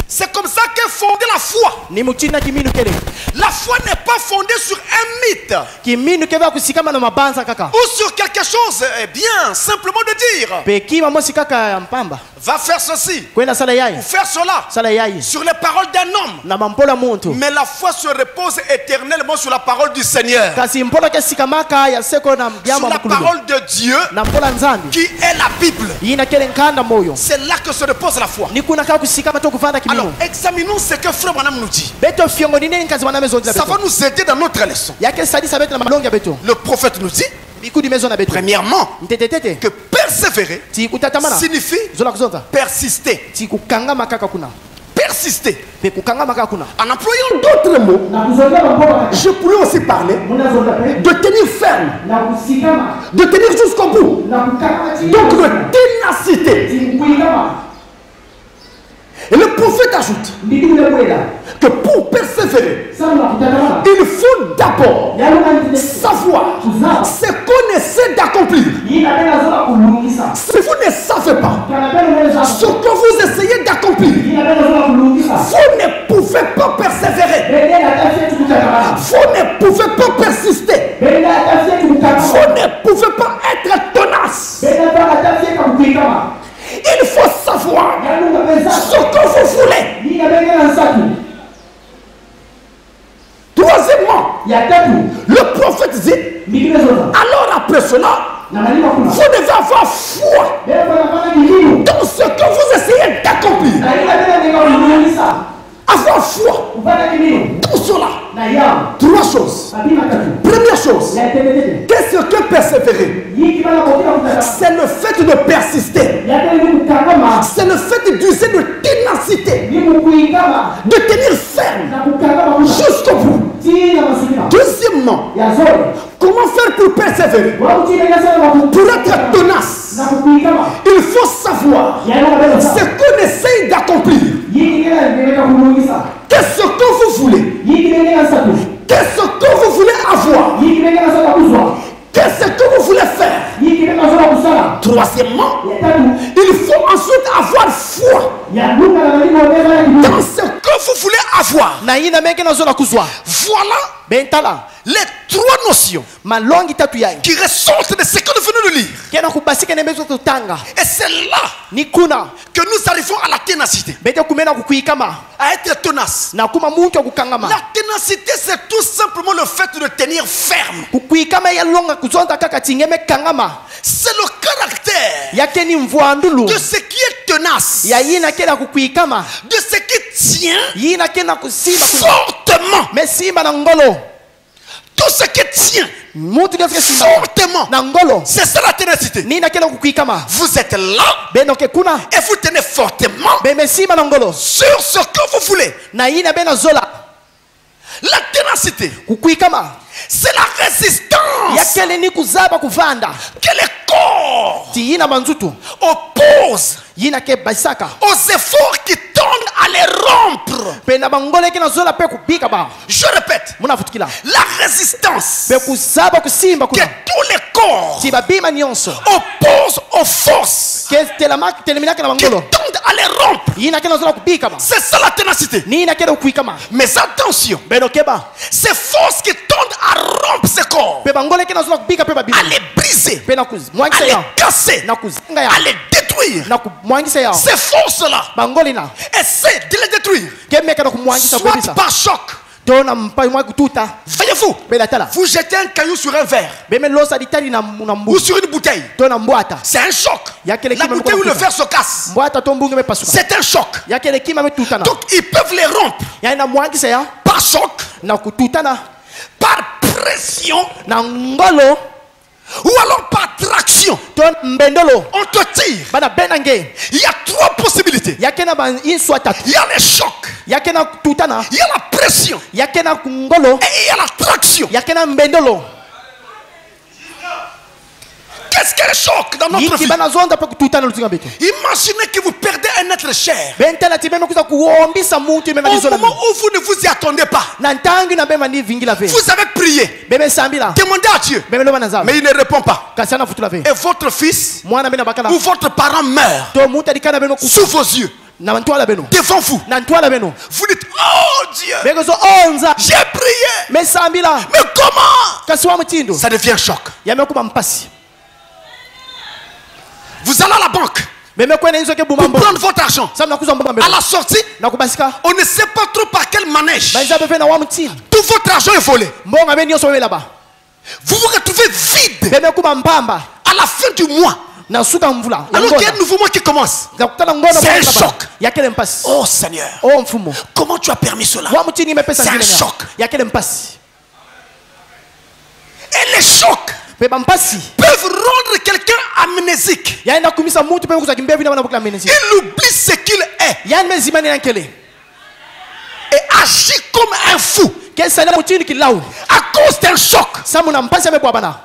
c'est comme ça qu'est fondée la foi. ni muchina kiminu kele La foi n'est pas fondée sur un mythe kiminu keva kusikama na mabanza kaka ou sur quelque chose, eh bien, simplement de dire, pe kima mosi kaka ya mpamba va faire ceci, kwenda sala yai ou faire cela, sala yai sur les paroles d'un homme. na mampola muntu Mais la foi se repose éternellement sur la parole du Seigneur, kasi mpola ke sikamaka ya seko na sur mjama la mkululo parole de Dieu na mpola nzambi qui est la Bible. yina kele nkanda moyo C'est là que se repose la foi. ni kuna kaka kusikama to kuvanda Alors, kiminu examinons ce que Frère Branham nous dit. beto fiongo ni nini kazi wana mezo Ça va beto nous aider dans notre leçon. yake sadisa beto na malongi ya beto Le prophète nous dit, bikudi mezo na beto premièrement, ntetetete que persévérer ti kutatamana signifie zola kuzonza persister. ti kukanga makaka kuna Persister. pe kukanga makaka kuna En employant d'autres mots, na kuzonga mampola je pourrais aussi parler muna zonga pe de tenir ferme, na kusikama de tenir jusqu'au bout. na kukanga ti Donc de ténacité. ti kuikama Et le prophète ajoute ndikule kwela que pour persévérer, sana kutatamana il faut d'abord yalo na savoir ce qu'on essaie d'accomplir. yina bena zola kulungisa Si vous ne savez pas kana bena meza ce que vous essayez d'accomplir, yina bena zola kulungisa vous ne pouvez pas persévérer. bena atafia tu kutatamana Vous ne pouvez pas persister. bena atafia tu Vous kutatamana ne pouvez pas être tenace. bena atafia kuikama Il faut savoir yalo na meza ce que vous voulez. yina bena nsatu Troisièmement, ya tatu le prophète dit, ndikule zoza alors après cela, na malima kuna vous devez avoir foi bena bana kiminu dans ce que vous essayez d'accomplir. na yina bena nega kulungisa Avoir foi kupata kiminu dans cela. na yao Trois choses. abima tatu Première chose, ya tetetete qu'est-ce que persévérer? yiki bana kotika kutatamana C'est le fait de persister. ya tele ni kukangama C'est le fait d'user de ténacité, ni kuikama de tenir ferme na kukangama kuna jusqu'au bout. tina masukina Deuxièmement, ya zore comment faire pour persévérer? Pour être tenace, il faut savoir ce qu'on essaye d'accomplir. Qu'est-ce que vous voulez? Qu'est-ce que vous voulez avoir? Qu'est-ce que vous voulez faire? Troisièmement, il faut ensuite avoir foi dans ce que vous voulez avoir. na yina menge na zola kuzwa Voilà bentala les trois notions malongi tatu yayi qui ressortent de ce que nous venons de lire. kena kubasika nemezo kutanga Et c'est là ni kuna que nous arrivons à la ténacité, bete kumena kukuikama à être tenace. na kuma muntu kukangama La ténacité, c'est tout simplement le fait de tenir ferme. kukuikama ya longa kuzonza kaka tingeme kangama C'est le caractère yake ni mvwandulu de ce qui est tenace, ya yina kena kukuikama de ce qui tient yina kena kusimba kuna fortement. mesimba na ngolo Tout ce qui tient mutu ndio simba fortement, na ngolo c'est ça la ténacité. nina kena kukuikama Vous êtes là benoke kuna et vous tenez fortement bemesimba na ngolo sur ce que vous voulez. na yina bena zola La ténacité, kukuikama c'est la résistance yakele ni kuzaba kuvanda que les corps ti yina manzutu opposent yina ke basaka aux efforts qui tendent à les rompre. Pena bangole ke na zola pe kubika ba. Je répète, Muna futikila. la résistance Pe kuzaba kusimba que kuna. tous les corps Ti babima nyonso. opposent aux forces Ke telamak telemina kana qui bangolo. tendent à les rompre. Yina ke na zola kubika ba. C'est ça la ténacité. Ni na ke kuika ma. Mais attention, Beno keba. ces forces qui tendent à rompre ces corps, Pe bangole ke na zola kubika pe babima. à les briser, Pe na kuz. à Mwangisa les ya. casser, Na kuzanga ya. à les détruire, Na ku mwangisa ya. ces forces-là Bangolina. essaient de les détruire, Ke meka na kumwangisa soit kubisa. par choc. Tona mpa mwa kututa. Voyez-vous, Bela tala. vous jetez un caillou sur un verre Beme losa ditali na ou mbu. sur une bouteille, Tona mbwata. c'est un choc. Ya kele La kima bouteille ou le mekuta. verre se casse, Mbwata tombunge me pasuka. c'est un choc. Ya kele kima me tutana. Donc ils peuvent les rompre Ya na mwangisa ya. par choc, Na kututana. par pression Na ngolo. ou alors par traction. Ton mbendolo. On te tire. Bana benange. Il y a trois possibilités. Ya kena ban inswa tatu. Il y a les chocs, Ya kena tutana. il y a la pression Ya kena ngolo. et il y a la traction. Ya kena mbendolo. Qu'est-ce qu'un choc dans notre Yiki vie? bana zonda pe kututana lutinga beto. Imaginez que vous perdez un être cher Bentela tibeme kuza kuombisa muntu au mema dizola. moment où vous ne vous y attendez pas. Na ntangi na bema ni vingila ve. Vous avez prié, Beme sambila. demandez à Dieu, Beme loba na zabe. mais il ne répond pas. Kasana futula ve. Et votre fils Mwana bena bakala. ou votre parent meurt To muta dikana beno ku. sous vos yeux, Na ntwala beno. devant vous. Na ntwala beno. Vous dites, oh Dieu, Bego zo onza. j'ai prié, Me sambila. mais comment? Kasiwa mtindo. Ça devient un choc. Yamekuba mpasi. Vous allez à la banque Beme kwena hizo ke pour bumambo. prendre votre argent. Samna kuza mbamba À mbele. la sortie, Na kubasika. on ne sait pas trop par quel manège Banza befe na wa mtindo. tout votre argent est volé. Mbonga beni yoso wela ba. Vous vous retrouvez vide Beme kuba mbamba. à la fin du mois. Na suka mvula. Alors qu'il y a un nouveau mois qui commence. Na kutana ngono C'est un mbamba. choc. Ya kele mpasi. Oh Seigneur, Oh mfumo. comment tu as permis cela? Wa mtini mepesa C'est un ngine. choc. Ya kele mpasi. Et les chocs Beba mpasi. peuvent rendre quelqu'un amnésique. Yaenda kumisa mtu pe kuza kimbia vina bana bukla menezi. Il oublie ce qu'il est Yani mezimani yankele. et agit comme un fou Kesa na mutini kilau. à cause d'un choc. Samu na mpasi amebwa bana.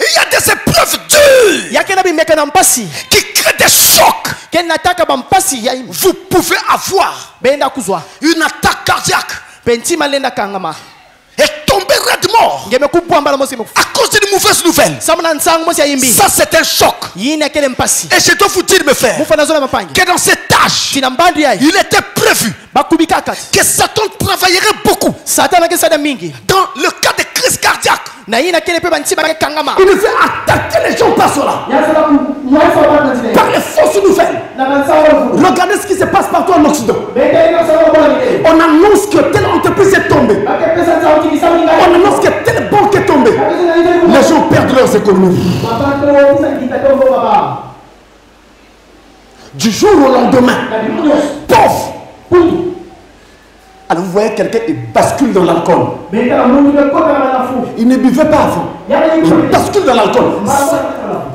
Il y a des épreuves dures Yake na bimeka na mpasi. qui créent des chocs. Ken nataka ba mpasi ya imu. Vous pouvez avoir Benda kuzwa. une attaque cardiaque Pentima lenda kangama. et tomber raide mort Ngeme kubwa mbala mosi mufu. à cause d'une mauvaise nouvelle. Samu na nsangu mosi ya imbi. Ça, c'est un choc. Yini akele mpasi. Et je dois vous dire, mes frères, Mufa na zona mapangi. que dans cette tâche, Tina mbandi ya. il était prévu Bakubika kati. que Satan travaillerait beaucoup Satana ke sada mingi. dans le cas de crise cardiaque. Na yina kele pe bantima ke kangama. Il devait attaquer les gens par cela, par les fausses nouvelles. Regardez ce qui se passe partout en Occident. On annonce que telle entreprise est tombée. On annonce que telle banque est tombée. Les gens perdent leurs économies. Du jour au lendemain, pauvre. Alors vous voyez quelqu'un, il bascule dans l'alcool. Il ne buvait pas avant. Il bascule dans l'alcool.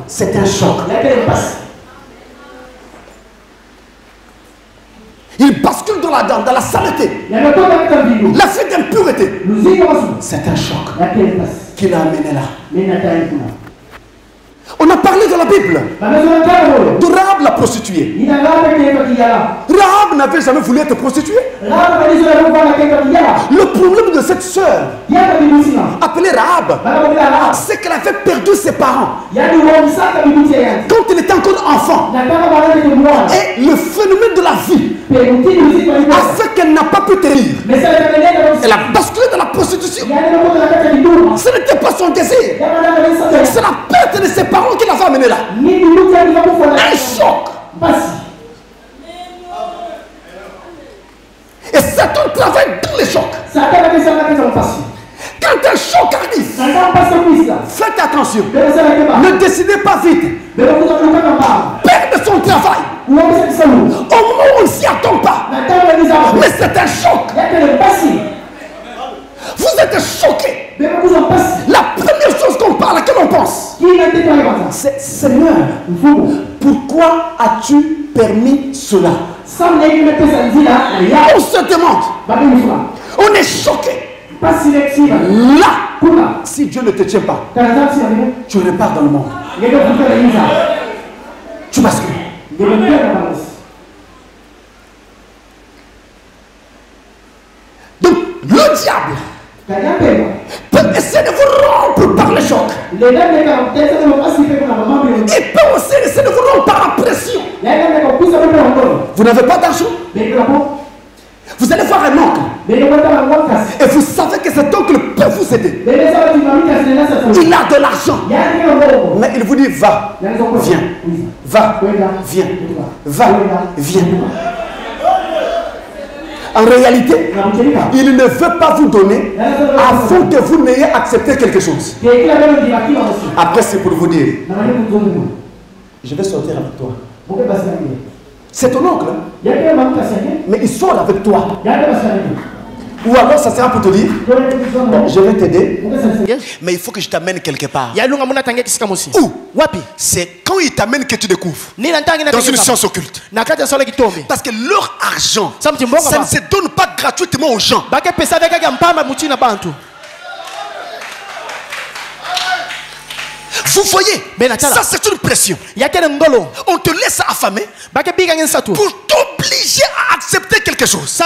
C'est un choc. Il bascule dans la saleté. La fuite d'impureté. C'est un choc qui l'a amené là. On a parlé de la Bible, de Rahab la prostituée. Rahab n'avait jamais voulu être prostituée. Le problème de cette sœur, appelée Rahab, c'est qu'elle avait perdu ses parents quand elle était encore enfant. Et le phénomène de la vie a fait qu'elle n'a pas pu tenir. Elle a basculé dans la prostitution. Ce n'était pas son désir. C'est la perte de ses parents qui l'a fait amener là. Un choc. Et Satan travaille dans les chocs. Quand un choc arrive, faites attention. Ne décidez pas vite. Perdez son travail. Au moment où on ne s'y attend pas. Mais c'est un choc. Vous êtes choqués. La première chose qu'on parle, à laquelle on pense, c'est Seigneur, pourquoi as-tu permis cela? On se demande. On est choqué. Là, si Dieu ne te tient pas, tu repars dans le monde. Tu bascules. peut essayer de vous rompre par le choc. Il peut aussi essayer de vous rompre par la pression. Vous n'avez pas d'argent. Vous allez voir un oncle. Et vous savez que cet oncle peut vous aider. Il a de l'argent. Mais il vous dit va, viens, va, viens, va, viens. En réalité, il ne veut pas vous donner afin que vous n'ayez accepté quelque chose. Après, c'est pour vous dire, je vais sortir avec toi. C'est ton oncle, mais il sort avec toi. Ou alors ça sera pour te dire, bon, je vais t'aider, mais il faut que je t'amène quelque part. Où? C'est quand il t'amène que tu découvres. Dans une science occulte. Parce que leur argent, ça ne se donne pas gratuitement aux gens. Vous voyez, ça c'est une pression. On te laisse affamer pour t'obliger à accepter quelque chose.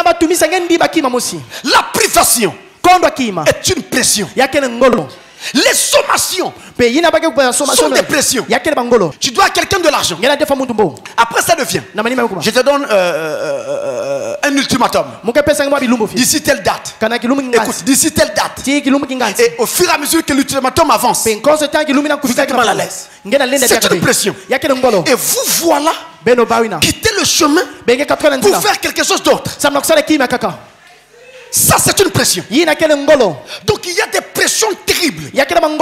La privation est une pression. Les sommations sont des pressions. Tu dois à quelqu'un de l'argent. Après ça devient, je te donne un ultimatum. D'ici telle date. Écoute, d'ici telle date. Et au fur et à mesure que l'ultimatum avance, vous êtes mal à l'aise. C'est une pression. Et vous voilà quitter le chemin pour faire quelque chose d'autre. Ça c'est une pression. Donc il y a des pressions terribles. Il y a même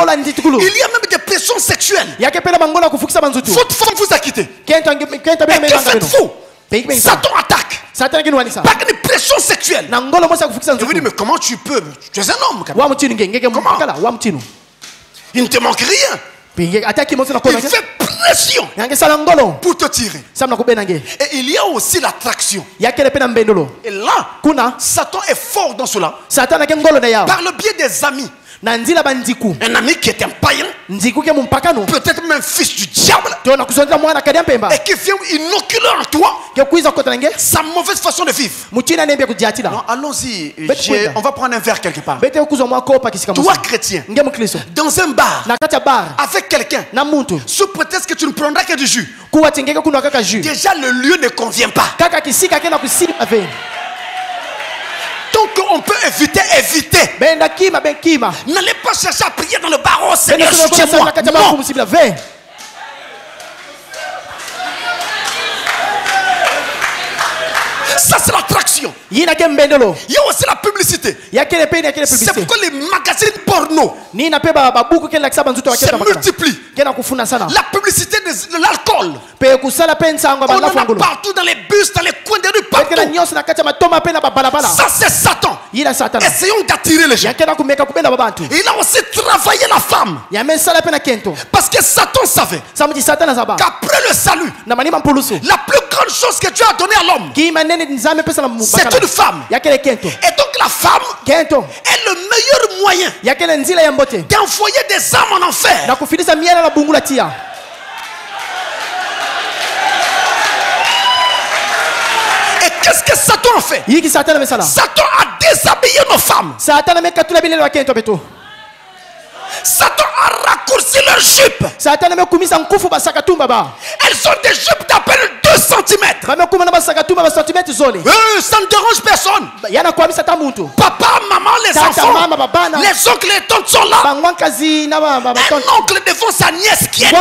des pressions sexuelles. Votre femme vous a quitté. Et que faites-vous? Satan attaque. Par une pression sexuelle. Je vous dis, mais comment tu peux? Tu es un homme. Comment? Il ne te manque rien. Il fait pression pour te tirer. Et il y a aussi l'attraction. Et là, Satan est fort dans cela. Par le biais des amis. Un ami qui est un païen, peut-être même fils du diable, et qui vient inoculer en toi sa mauvaise façon de vivre. Non, allons-y, on va prendre un verre quelque part. Toi chrétien, dans un bar, avec quelqu'un, sous prétexte que tu ne prendras que du jus, déjà le lieu ne convient pas. Donc on peut éviter. N'allez pas chercher à prier dans le bar. Oh Seigneur, soutiens-moi. Non. Ça c'est l'attraction. Il y a aussi la publicité. C'est pourquoi les magazines porno se multiplient. La publicité de l'alcool, on en a partout dans les bus, dans les coins de rue, partout. Ça c'est Satan. Essayons d'attirer les gens. Il a aussi travaillé la femme. Parce que Satan savait qu'après le salut, la plus grande chose que Dieu a donnée à l'homme, c'est une femme. Et donc la femme est le meilleur moyen d'envoyer des âmes en enfer. Et qu'est-ce que Satan a fait? Satan a déshabillé nos femmes. Satan a raccourci leurs jupes. Elles ont des jupes d'à peine 2 cm. Ça ne dérange personne. Papa, maman, les enfants, les oncles, les tantes sont là. Un oncle devant sa nièce qui est nue,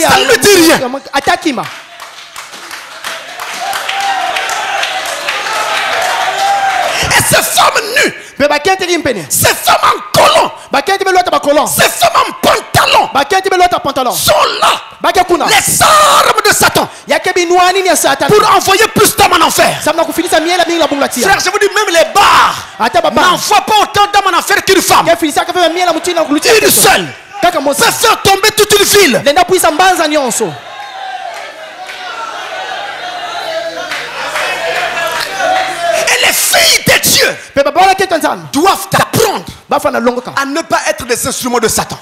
ça ne lui dit rien. Et ces femmes nues, ces femmes en collant, ces femmes en pantalon sont là, les armes de Satan, pour envoyer plus d'âmes en enfer. Frère, je vous dis, même les bars n'envoient pas autant d'âmes en enfer qu'une femme. Une seule peut faire tomber toute une ville. Et les filles de Dieu doivent apprendre à ne pas être des instruments de Satan.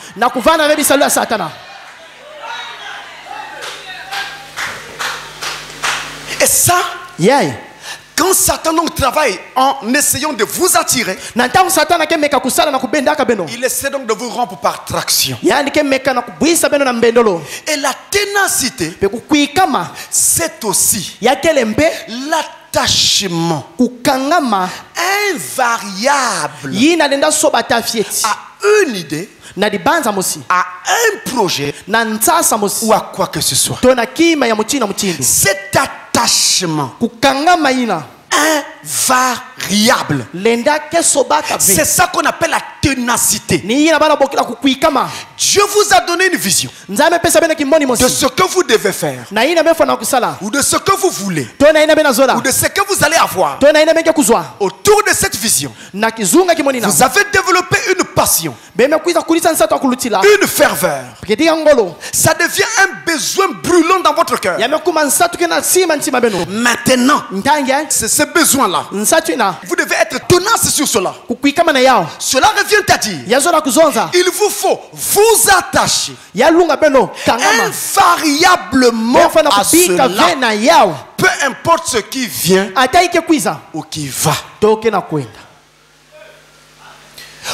Et ça, Quand Satan donc travaille en essayant de vous attirer, na ntango satana akemeka kusala na kubendaka beno il essaie donc de vous rompre par traction. yani kemeka na kubwisa beno na mbendolo Et la ténacité, pe kukwikama c'est aussi yakelembe l'attachement kukangama invariable yina lenda soba tafieti à une idée, na dibanza mosi à un projet na ntsasa mosi ou à quoi que ce soit. to na kima ya muchina muchindu Cet attachement kukangama yina invariable, lenda ke soba c'est kave ça qu'on appelle la ténacité. ni yina bana bokila kukwikama Dieu vous a donné une vision nzame pesa bena kimoni de mosi ce que vous devez faire, na yina befa na kusala ou de ce que vous voulez, to na yina bena zola ou de ce que vous allez avoir. to na yina meke kuzwa Autour de cette vision, na kizunga kimoni na vous avez développé une passion, beme kuiza kulisa nsato akulutila une ferveur. ketika ngolo Ça devient un besoin brûlant dans votre cœur. yamekuma nsatu kena sima ntima beno Maintenant, ntangia c'est ce besoin-là. nsatu ina Vous devez être tenace sur cela. kukwikama na yao Cela revient à dire, yazola kuzonza il vous faut vous attacher yalunga beno kangama invariablement befana à kubika cela, vena yao peu importe ce qui vient ataike kwiza ou qui va. toke na kwenda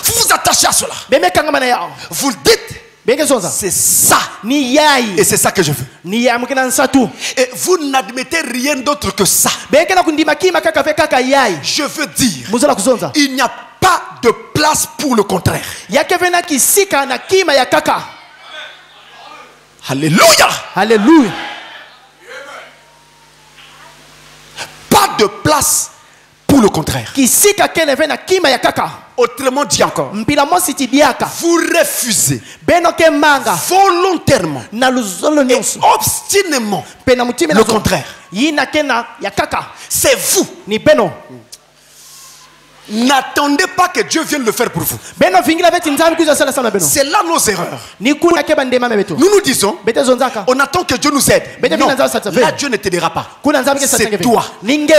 Vous vous attachez à cela. beme kangama na yao Vous dites, benge zonza c'est ça. ni yai Et c'est ça que je veux. ni yai mukina nsatu Et vous n'admettez rien d'autre que ça. benge na kundima kima kaka ve kaka yai Je veux dire, muzola kuzonza il n'y a pas de place pour le contraire. yake vena kisika na kima ya kaka Alléluia. haleluya Pas de place pour le contraire. kisika kene vena kima ya kaka Autrement dit encore, mpila mosi tidiaka vous refusez beno ke manga volontairement na luzolo et nyonso obstinément pe na mutimi na le zo contraire. yina kena ya kaka C'est vous. ni beno N'attendez pas que Dieu vienne le faire pour vous. beno vingila veti nzambi kuza sala sana beno C'est là nos erreurs. ni kuna ke bandema mebeto Nous nous disons, bete zonzaka on attend que Dieu nous aide. Mais Non, Dieu nous aide. là Dieu ne t'aidera pas. kuna nzambi ke C'est satenge toi. ninge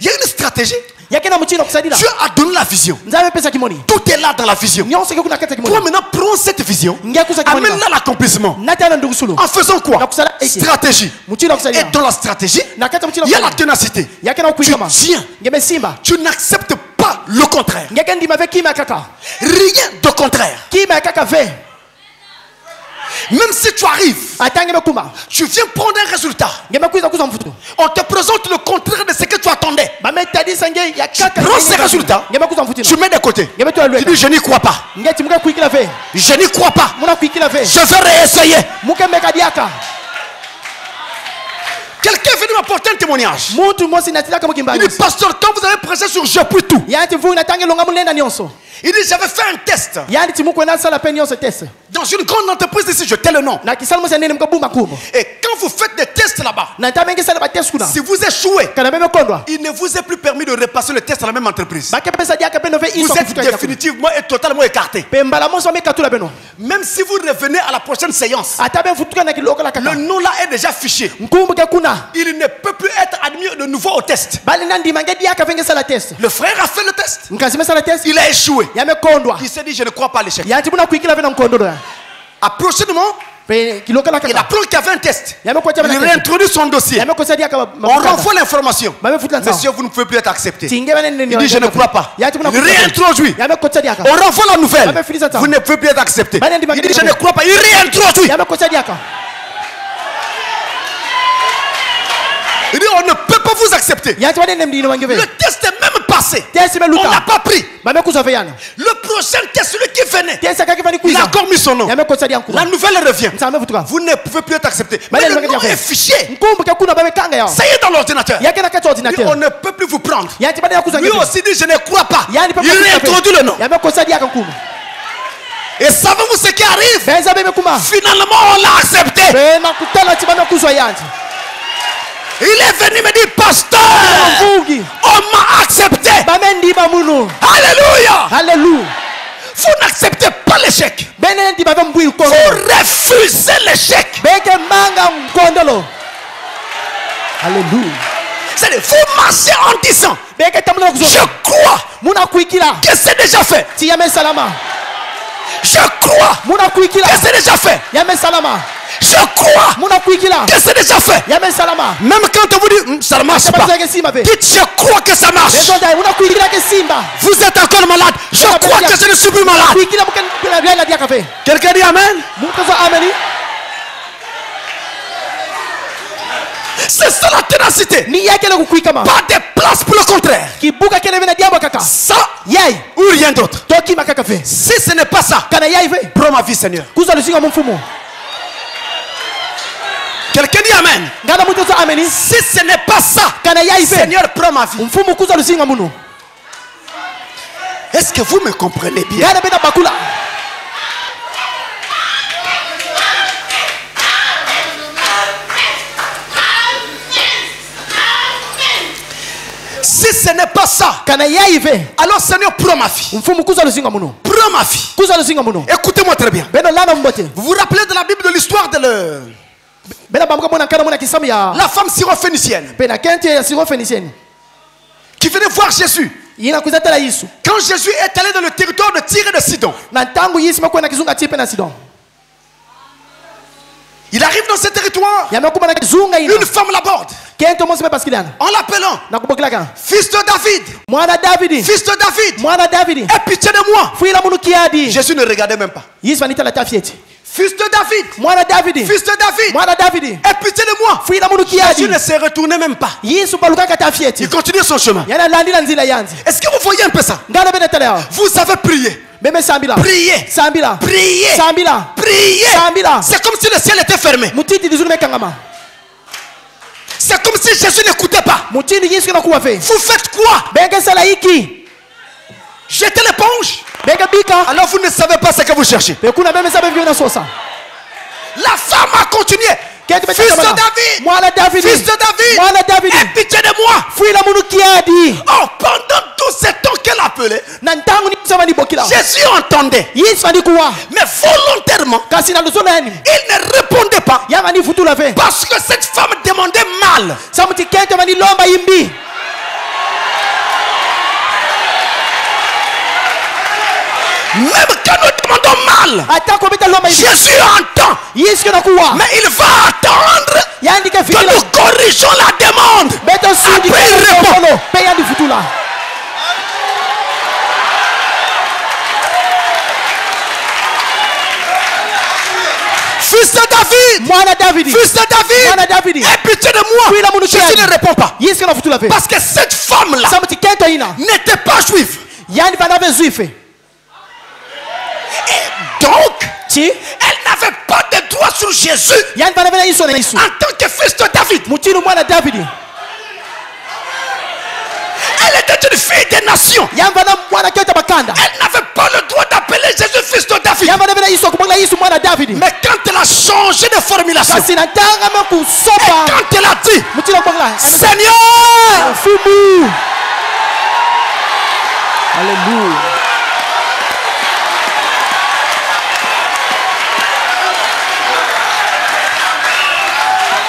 Il y a une stratégie. yake na muchino kusadila Dieu a donné la vision. nzambi pesa kimoni Tout est là dans la vision. nyonso ke kuna kata Toi kimoni maintenant, prends cette vision. ngia kusa kimoni Amène-la à l'accomplissement. natana ndugu sulu En faisant quoi? Nakusala eki. Stratégie. muchino Et kusadila dans la stratégie, na kata muchino il y a la ténacité. yake na Tu kuikama tiens. ngebe simba Tu n'acceptes pas le contraire. ngeke ndima ve kima ya kaka Rien de contraire. kima ya kaka ve Même si tu arrives, atange mekuma tu viens prendre un résultat. ngebe kuiza kuza mfutu On te présente le contraire de ce que tu attendais. bametadisa nge ya kaka Prends ces résultats. ngebe kuza mfutu Tu mets de côté. ngebe to Tu alwe dis, je n'y crois pas. ngeti muke kuikila ve Je n'y crois pas. muna kuikila ve Je vais réessayer. muke meka diaka Quelqu'un est venu m'apporter un témoignage. mutu mosi natilaka Il mukimbanyi dit, pasteur, quand vous avez prêché sur je puis tout, yanti vu natange longa mulenda nyonso il dit, j'avais fait un test yani timukwenda sala pe nyonso tese dans une grande entreprise ici, je tais le nom. na kisala mosi nene mukabuma kubo Et quand vous faites des tests là-bas, na ntamenge sala ba test kuna si vous échouez, kana bebe kondwa il ne vous est plus permis de repasser le test à la même entreprise. ba pesa diaka pe no ve Vous iso êtes définitivement et totalement écarté. pe mbala moso me katula beno Même si vous revenez à la prochaine séance, atabe futuka na kiloko la le kaka nom là est déjà fiché. nkumbuke kuna Il ne peut plus être admis de nouveau au test. bali nandi mange diaka venge sala test Le frère a fait le test. nkazime sala test Il a échoué. yame kondwa Il s'est dit, je ne crois pas à l'échec. yanti muna kuikila vena nkondoro Prochainement, pe kiloko la il kaka apprend qu'il y avait un test. yame ko Il tebe na test réintroduit son dossier. yame ko sadia ka On renvoie l'information. Mame futa nzao. Monsieur, vous ne pouvez plus être accepté. tinge bana nene Il dit, je ne crois pas. yanti muna Il réintroduit. yame ko sadia ka On renvoie la nouvelle. Mame futa nzao. Vous ne pouvez plus être accepté. Mane ndi Il dit, je ne crois pas. Il réintroduit. yame ko sadia ka Il dit, on ne peut pas vous accepter. yanti bana nene mdino wange Le ve test est même passé. test me On n'a luka pas pris. mame kuza ve yana Le prochain test, celui qui venait, test kaka vani il kuiza a encore mis son nom. yame ko sadia La nkuma nouvelle revient. nsame futuka Vous ne pouvez plus être accepté. Mane Mais ndi le wange nom dia est fe fiché. nkumbuke kuna babe kanga yao Ça y est dans l'ordinateur. yake na kata Lui, ordinateur on ne peut plus vous prendre. yanti bana kuza Lui aussi dit, je ne crois pas. yani Il réintroduit le nom. yame ko sadia ka nkuma Et savez-vous ce qui arrive? benza bebe kuma Finalement, on l'a accepté. bena kutala tibana kuzwa yanti Il est venu me dire, pasteur, vugi on m'a accepté. bamendi ba munu Alléluia. haleluya Vous n'acceptez pas l'échec. bene ndi baba mbui ko Vous refusez l'échec. beke manga nkondolo haleluya C'est-à-dire, vous marchez en disant, beke tamuna je kuzwa crois muna kuikila que c'est déjà fait. ti yame salama Je crois muna kuikila que c'est déjà fait. yame salama Je crois que c'est déjà fait. Même quand on vous dit ça ne marche pas, dites je crois que ça marche. Vous êtes encore malade. Je crois que je ne suis plus malade. Quelqu'un dit amen. C'est ça la ténacité. Pas de place pour le contraire. Ça ou rien d'autre. Si ce n'est pas ça, prends ma vie, Seigneur. Quelqu'un dit amen. Si ce n'est pas ça, Seigneur, prends ma vie. Est-ce que vous me comprenez bien? Si ce n'est pas ça, alors Seigneur, prends ma vie. Prends ma vie. Écoutez-moi très bien. Vous vous rappelez de la Bible de l'histoire de la femme syrophénicienne qui venait voir Jésus quand Jésus est allé dans le territoire de Tyr et de Sidon. Il arrive dans ce territoire, une femme l'aborde en l'appelant fils de David, fils de David, aie pitié de moi. Jésus ne regardait même pas. Fils de David, fils de David, aie pitié de moi. Jésus ne se retournait même pas. Il continue son chemin. Est-ce que vous voyez un peu ça? Vous avez prié. Priez. C'est comme si le ciel était fermé. C'est comme si Jésus n'écoutait pas. Vous faites quoi? Jetez l'éponge. Alors vous ne savez pas ce que vous cherchez. La femme a continué. Fils de David, aie pitié de moi. Oh, pendant tout ce temps qu'elle appelait, Jésus entendait. Mais volontairement, il ne répondait pas. Parce que cette femme demandait mal. Même quand nous demandons mal, Jésus entend. Mais il va attendre que nous corrigeons la demande. Après il répond. Fils de David, aie pitié de moi. Jésus ne répond pas. Parce que cette femme-là n'était pas juive. Et donc, elle n'avait pas de droit sur Jésus en tant que fils de David. Elle était une fille des nations. Elle n'avait pas le droit d'appeler Jésus fils de David. Mais quand elle a changé de formulation, et quand elle a dit Seigneur, Alléluia.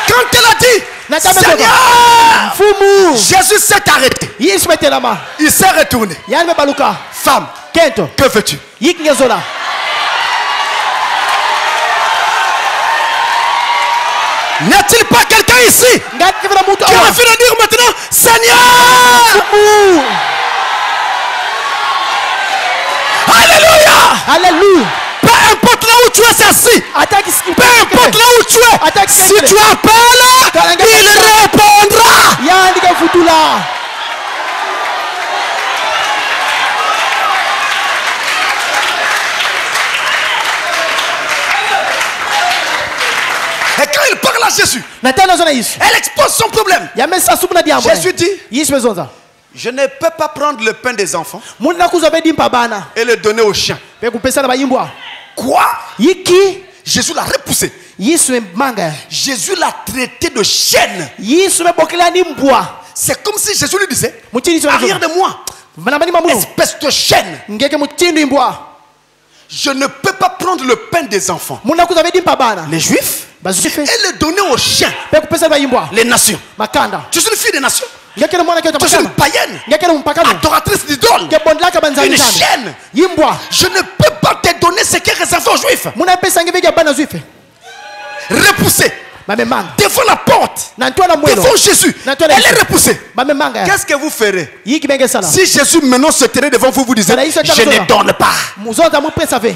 quand elle a dit Seigneur, Jésus s'est arrêté. Il s'est retourné. Femme, que veux-tu? N'est-il pas quelqu'un ici qui va venir dire maintenant Seigneur? Alléluia. Peu importe là où tu es assis, peu importe là où tu es, si tu appelles, il répondra. Et quand il parle à Jésus, elle expose son problème. Jésus dit, je ne peux pas prendre le pain des enfants et le donner aux chiens. Quoi? Jésus l'a repoussé. Jésus l'a traité de chienne. C'est comme si Jésus lui disait, arrière de moi, espèce de chienne. Je ne peux pas prendre le pain des enfants, les juifs, et le donner aux chiens, les nations. Tu es une fille des nations. Tu es une païenne, adoratrice d'idoles, une chienne. Je ne peux pas te donner ce qui est réservé aux juifs. repoussée bamemanga devant la porte, nantwana mwelo devant Jésus. Elle est repoussée. bamemanga ya Qu'est-ce que vous ferez yiki benge sala si Jésus maintenant se tenait devant vous, vous disiez, je ne donne pas. muzonda mupesa ve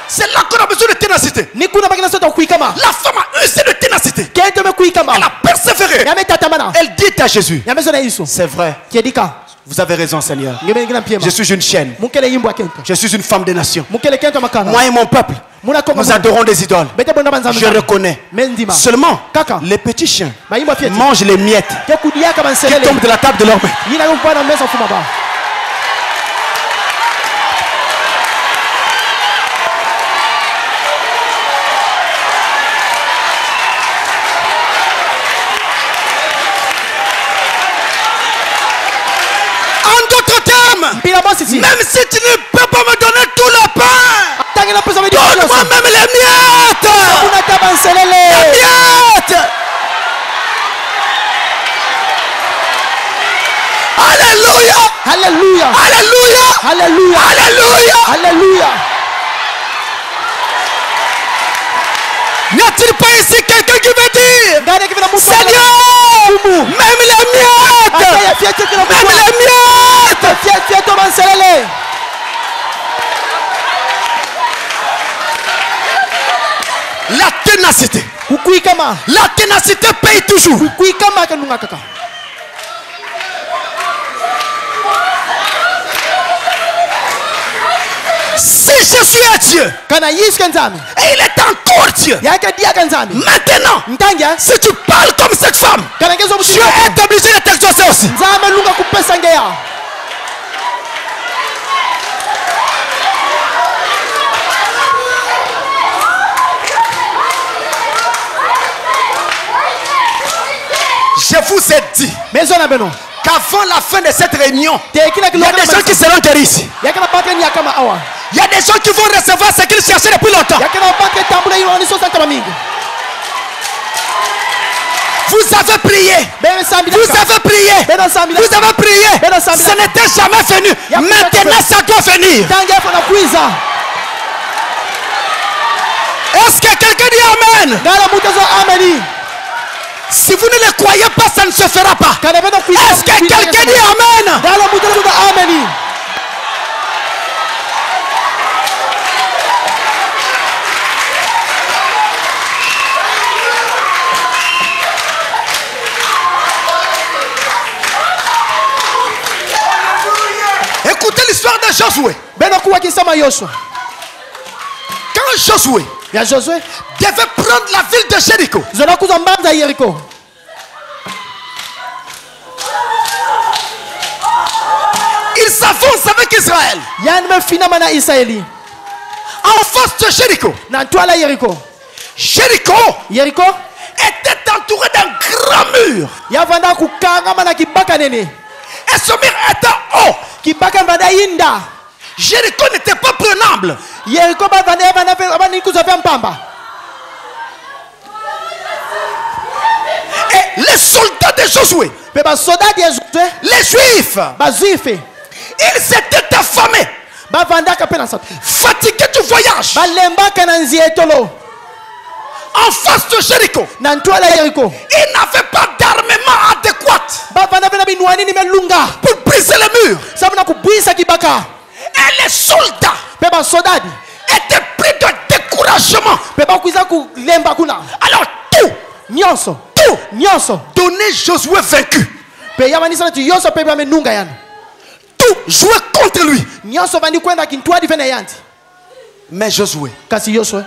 C'est là qu'on a besoin de ténacité. nikuna bakina sota kuikama La femme a usé de ténacité. kento me kuikama Elle a persévéré. yame tatamana Elle dit à Jésus, yame sona Yesu c'est vrai, kiedika vous avez raison Seigneur. ngebe ngina piema Je suis une chienne. mukele yimbo kento Je suis une femme des nations. mukele kento makanga Moi et mon peuple, muna kongo nous adorons des idoles. bete bonda banzambe Je reconnais. mendima Seulement, Kaka. les petits chiens mayimbo fieti mangent les miettes ke kudia kama qui nselele tombent de la table de leur main. yina yo bana mesa fuma ba En d'autres termes, mpila bosi si même si tu ne peux pas me donner tout le pain, tangi na pesa me donne-moi même les miettes. kuna taba nselele Miettes. Alléluia. haleluya Alléluia. haleluya Alléluia. haleluya N'y a-t-il pas ici quelqu'un qui veut dire, ngane kivina mutu Seigneur, même les miettes, ataya fieti kila même mutu les miettes. fieti to banselele La ténacité. kukuikama La ténacité paye toujours. kukuikama kanunga kaka Si Jésus est Dieu kana Yesu kanzami et il est encore Dieu, yake dia kanzami maintenant, ntangia si tu parles comme cette femme, kana ngezo mutu Dieu est obligé de t'exaucer aussi. nzame lunga kupesa ngeya Je vous ai dit mezo na beno qu'avant la fin de cette réunion, te kila il y a des gens qui seront guéris ici. yake na pake ni kama awa Il y a des gens qui vont recevoir ce qu'ils cherchaient depuis longtemps. yake na pake tambula yino ni sosa kama mingi Vous avez prié. bebe sambi Vous avez prié. bebe sambi Vous avez prié. Ce n'était jamais venu. Maintenant, ça doit venir. tangia fana kuiza Est-ce que quelqu'un dit Amen? ngala mutezo ameni Si vous ne le croyez pas, ça ne se fera pas. kana beno kuiza Est-ce que quelqu'un dit Amen? ngala mutezo ameni Écoutez l'histoire de Josué. beno kuwa kisama Yoshua Quand Josué ya Josué devait prendre la ville de Jéricho, zona kuza mbanza Yeriko il s'avance avec Israël yani mefinama na Israeli en face de Jéricho. na ntwala Yeriko Jéricho Yeriko était entouré d'un grand mur. yavanda kukangama na kibaka nene Et ce mur était haut. kibaka vanda yinda Jéricho n'était pas prenable. Yeriko bavanda abani kuza mpamba Et les soldats de Josué, pe basoda ya Josué les Juifs, bazuife ils s'étaient affamés, bavandaka pe na sato fatigués du voyage, balembaka na nzia etolo en face de Jéricho. na ntwala Yeriko Ils n'avaient pas d'armement adéquat bavanda pe na binwani ni melunga pour briser le mur. sabu na kubwisa kibaka Et les soldats pe basodadi étaient pris de découragement. pe bakuiza kulemba kuna Alors tout nyonso donnait Josué vaincu. pe yamanisa na yonso pe bamenunga yana Tout jouait contre lui. nyonso bandi kwenda kintwadi vene yanti Mais Josué kasi Yoshua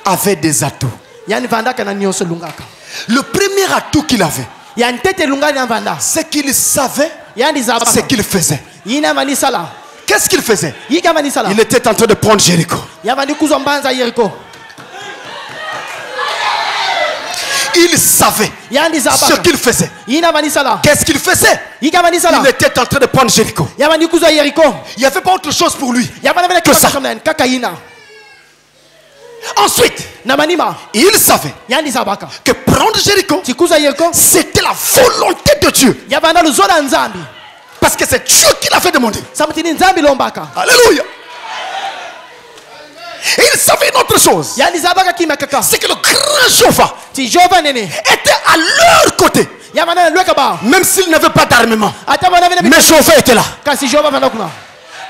avait des atouts. yani vandaka na nyonso lungaka Le premier atout qu'il avait, yani tete lunga na vanda c'est qu'il savait yani ce zabaka qu'il faisait. yina manisala Qu'est-ce qu'il faisait? yika manisala Il était en train de prendre Jéricho. yavandi kuzo mbanza Yeriko Il savait yani ce zabaka qu'il faisait. yina manisala Qu'est-ce qu'il faisait? yika manisala Il était en train de prendre Jéricho. yavandi kuzo Yeriko Il n'y avait pas autre chose pour lui. yavanda vene Que ça. kaka yina Ensuite, na manima il savait yani zabaka que prendre Jéricho, tikuza Yeriko c'était la volonté de Dieu. yavanda luzola nzambi Parce que c'est Dieu qui l'a fait demander. samtini nzambi lombaka Alléluia. Et il savait une autre chose. Yani zabaka kima kaka. C'est que le grand Jéhovah Ti Jehova nene. était à leur côté. Yamana lweka ba. Même s'il n'avait pas d'armement. Atabana vene. Mais Jéhovah était là. Kasi Jehova vana kuna.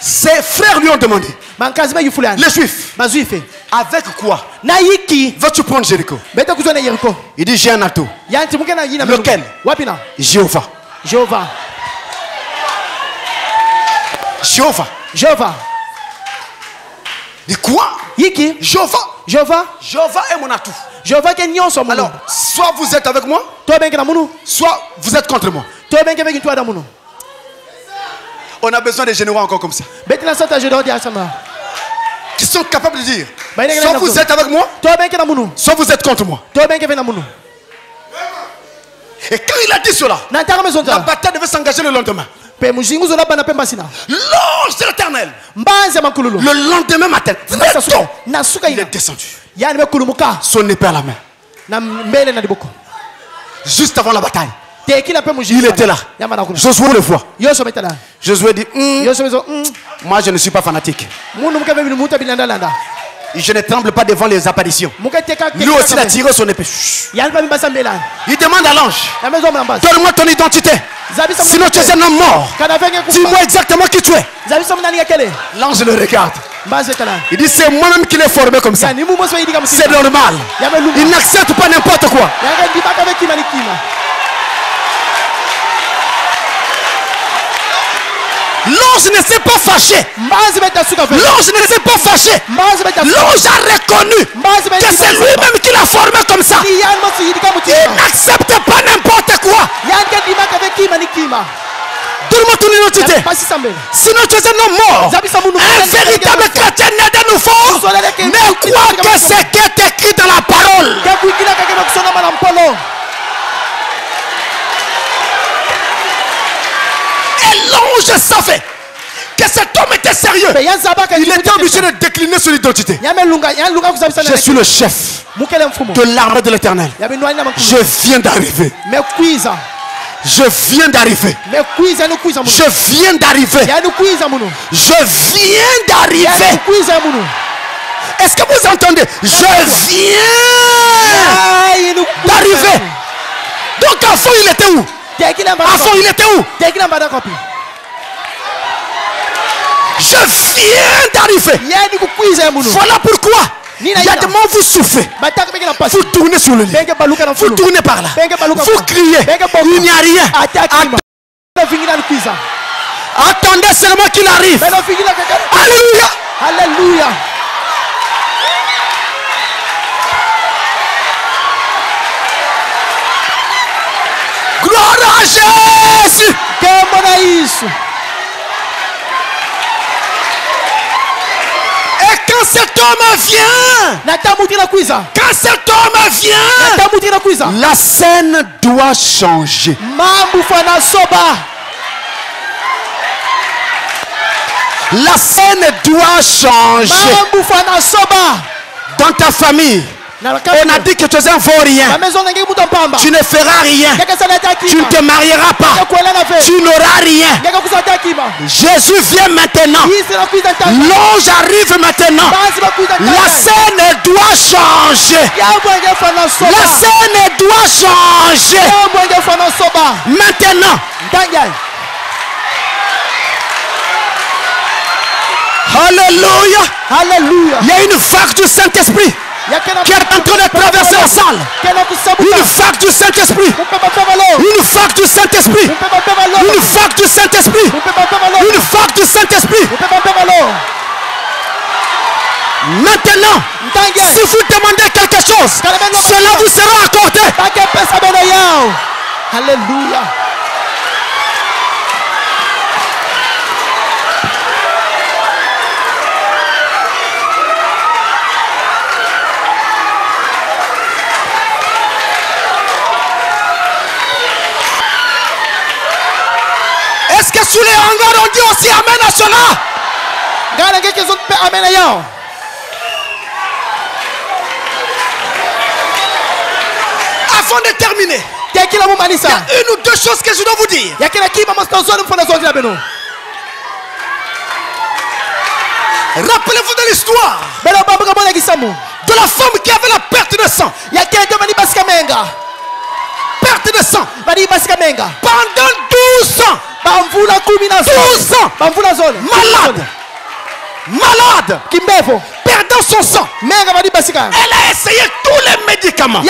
Ses frères lui ont demandé. Mankazi ba yufulani. Les Juifs. Mazuife. Avec quoi Na yiki. vas-tu prendre Jéricho? Beta kuzona Jericho. Il dit j'ai un atout. Yani timuke na yina. Lequel? Wapina. Jéhovah. Jehova. Jéhovah. Jehova. Dit quoi? Yiki. Jéhovah. Jehova. Jéhovah est mon atout. Jehova ke nyonso muno. Alors, soit vous êtes avec moi, To benke na muno. soit vous êtes contre moi. To benke benki to adamuno. On a besoin des généraux encore comme ça. Betina sota jehova di asama. Qui sont capables de dire, Bah, soit vous êtes avec moi, To benke na muno. soit vous êtes contre moi. To benke vena muno. Et quand il a dit cela, Na taka la mezonta. bataille devait s'engager le lendemain. Pe mujinguzo na bana pemba sina. L'ange de l'éternel, Mbanze makululu. le lendemain matin, très tôt, Na suka il ina. est descendu. Yani mekulumuka. Son épée à la main. Na mbele na diboko. Juste avant la bataille, Te kila pe mujinguzo. il était là. Yamana kuna. Josué le voit. Yoso metala. Josué dit, Yoso mezo. moi je ne suis pas fanatique. Munu mukave binu muta bilanda landa. Je ne tremble pas devant les apparitions. Muka teka. Lui aussi il a tiré son épée. Chut. Yani pa mbasa mbela. Il demande à l'ange, Na mezo mnambaza. donne-moi ton identité. Zabisa Sinon tu es un homme mort. Kana venge kufa. Dis-moi exactement qui tu es. Zabisa mnani yakele. L'ange le regarde. Mbanze tala. Il dit, c'est moi-même qui l'ai formé comme ça. Yani mumo so yidika musika. C'est normal. Yamelunga. Il n'accepte pas n'importe quoi. Yanga dibaka be kima nikima. L'ange ne s'est pas fâché. Mbanze beta suka fe. L'ange ne s'est pas fâché. Mbanze beta. L'ange a reconnu que c'est lui-même qui l'a formé comme ça. Yani masu yidika Il mutima. n'accepte pas n'importe quoi. Yanga dibaka be kima nikima. Donne-moi ton identité. Pasi sambe. Sinon tu es un homme mort. Un véritable chrétien né de nouveau ne croit que ce qui est écrit dans la parole. Kakuikila kakema kusona mala mpolo. Et l'ange savait que cet homme était sérieux. Pe yanzabaka. Il était obligé de décliner son identité. Yamelunga kuzabisa na. Je suis le chef Mukele mfumo. de l'armée de l'éternel. Yabenwani na makulu. Je viens d'arriver. Mekwiza. Je viens d'arriver. Mekwiza no kwiza muno. Je viens d'arriver. Yani kwiza muno. Je viens d'arriver. Yani kwiza muno. Est-ce que vous entendez? Je viens d'arriver. Donc avant il était où? Tekila Avant il était où? Tekila mbada kopi. Je viens d'arriver. Yani kukwiza muno. Voilà pourquoi il y a des moments où vous souffrez. Bataka beke na pasi. Vous tournez sur le lit. Beke baluka na Vous mfulo. tournez par là. Vous criez. Il n'y a rien. Atakima. Vingina kwiza. Attendez seulement qu'il arrive. Beno vingina kaka. Alléluia. Alléluia. Gloire à Jésus. Kemona isso. Et quand cet homme vient, Natamuti na kwiza. quand cet homme vient, Natamuti na kwiza. la scène doit changer. Mambu fana soba. La scène doit changer. Mambu fana soba. Dans ta famille, Na on a dit que tu es un vaurien. La maison ngeke muta mpamba. Tu ne feras rien. Ngeke sana takima. Tu ne te marieras pas. Ngeke kwela na fe. Tu n'auras rien. Ngeke kusata kima. Jésus vient maintenant. Isi na kwiza tata. L'ange arrive maintenant. Basi ba kwiza tata. La scène doit changer. Yambo ngeke fana soba. La scène doit changer. Yambo ngeke fana soba. Maintenant. Dangay. Alléluia. Alléluia. Il y a une vague du Saint-Esprit qui est en train de traverser la salle. Une vague du Saint-Esprit. Une vague du Saint-Esprit. Une vague du Saint-Esprit. Une vague du Saint-Esprit. Maintenant, si vous demandez quelque chose, cela vous sera accordé. Alléluia. Est-ce que sous les hangars on dit aussi Amen à cela? Avant de terminer, il y a une ou deux choses que je dois vous dire. Rappelez-vous de l'histoire De la femme qui avait la perte de sang. Perte de sang. Pendant 12 ans. 12 ans. Malade. Malade. Perdant son sang. Elle a essayé tous les médicaments. Tous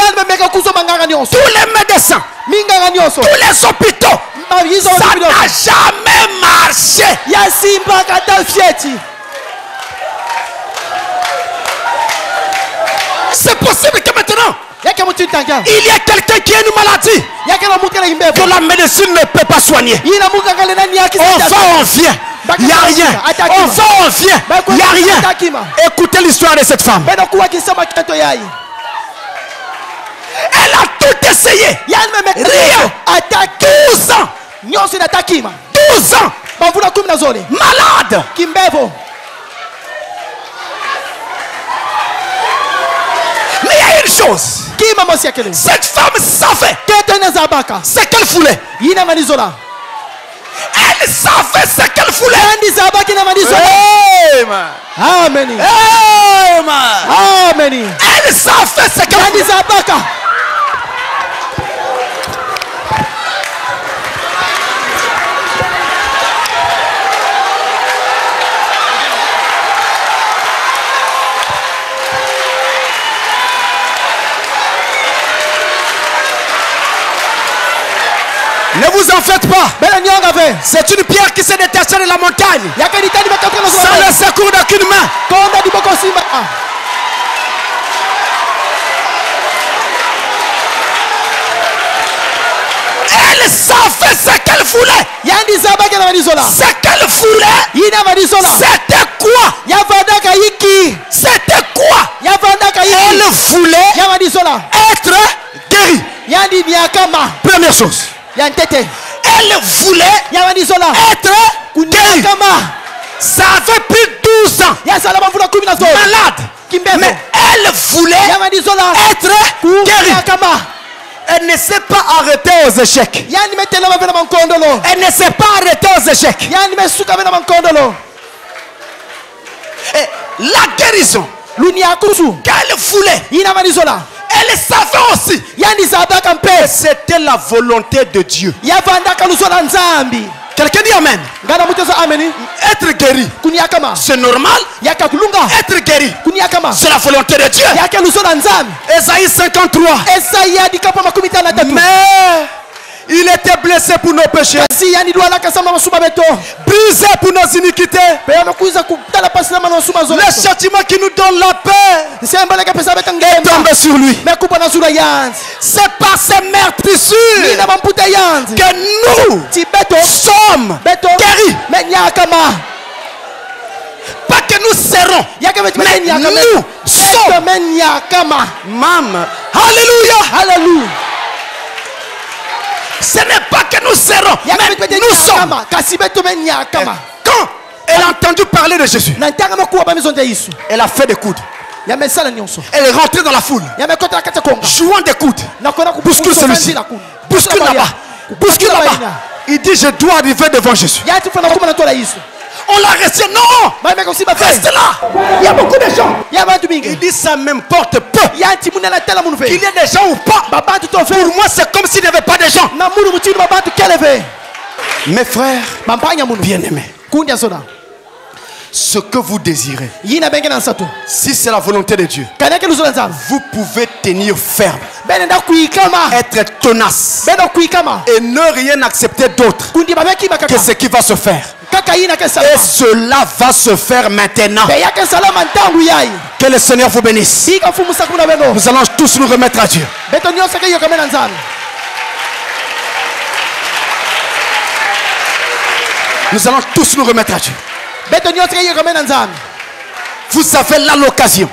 les médecins. Tous les hôpitaux. Ça n'a jamais marché. C'est possible que maintenant il y a quelqu'un qui a une maladie que la médecine ne peut pas soigner. On va, on vient. Il n'y a rien. On va, on vient. Il n'y a rien. Écoutez l'histoire de cette femme. Elle a tout essayé. Rien. 12 ans. 12 ans. Malade. Mais il y a une chose. Cette femme savait ce qu'elle voulait. Elle savait ce qu'elle voulait. Amen. Amen. Elle savait ce qu'elle voulait. Ne vous en faites pas. C'est une pierre qui s'est détachée de la montagne. Sans le secours d'aucune main. Elle savait ce qu'elle voulait. Ce qu'elle voulait, c'était quoi? C'était quoi? Elle voulait être guérie. Première chose. Elle voulait être guérie. Ça avait pris 12 ans. Malade. Mais elle voulait être guérie. Elle ne s'est pas arrêtée aux échecs. Elle ne s'est pas arrêtée aux échecs. Et la guérison qu'elle voulait, elle savait aussi que c'était la volonté de Dieu. Quelqu'un dit Amen. Être guéri, c'est normal. Être guéri, c'est la volonté de Dieu. Ésaïe 53. Mais il était blessé pour nos péchés, brisé pour nos iniquités. Le châtiment qui nous donne la paix est tombé sur lui. C'est par ces meurtrissures que nous sommes guéris. Pas que nous serons, mais nous sommes. Mam. Alléluia. Ce n'est pas que nous serons, mais nous sommes. Quand elle a entendu parler de Jésus, elle a fait des coudes. Elle est rentrée dans la foule, jouant des coudes. Bouscule celui-ci, bouscule là-bas, bouscule là-bas. Il dit: je dois arriver devant Jésus. On l'a resté. Non, reste là. Il y a beaucoup de gens. Il dit: ça m'importe peu qu'il y ait des gens ou pas. Pour moi, c'est comme s'il n'y avait pas de gens. Mes frères bien-aimés, ce que vous désirez, si c'est la volonté de Dieu, vous pouvez tenir ferme, être tenace et ne rien accepter d'autre que ce qui va se faire. Et cela va se faire maintenant. Que le Seigneur vous bénisse. Nous allons tous nous remettre à Dieu. Nous allons tous nous remettre à Dieu. Vous avez là l'occasion.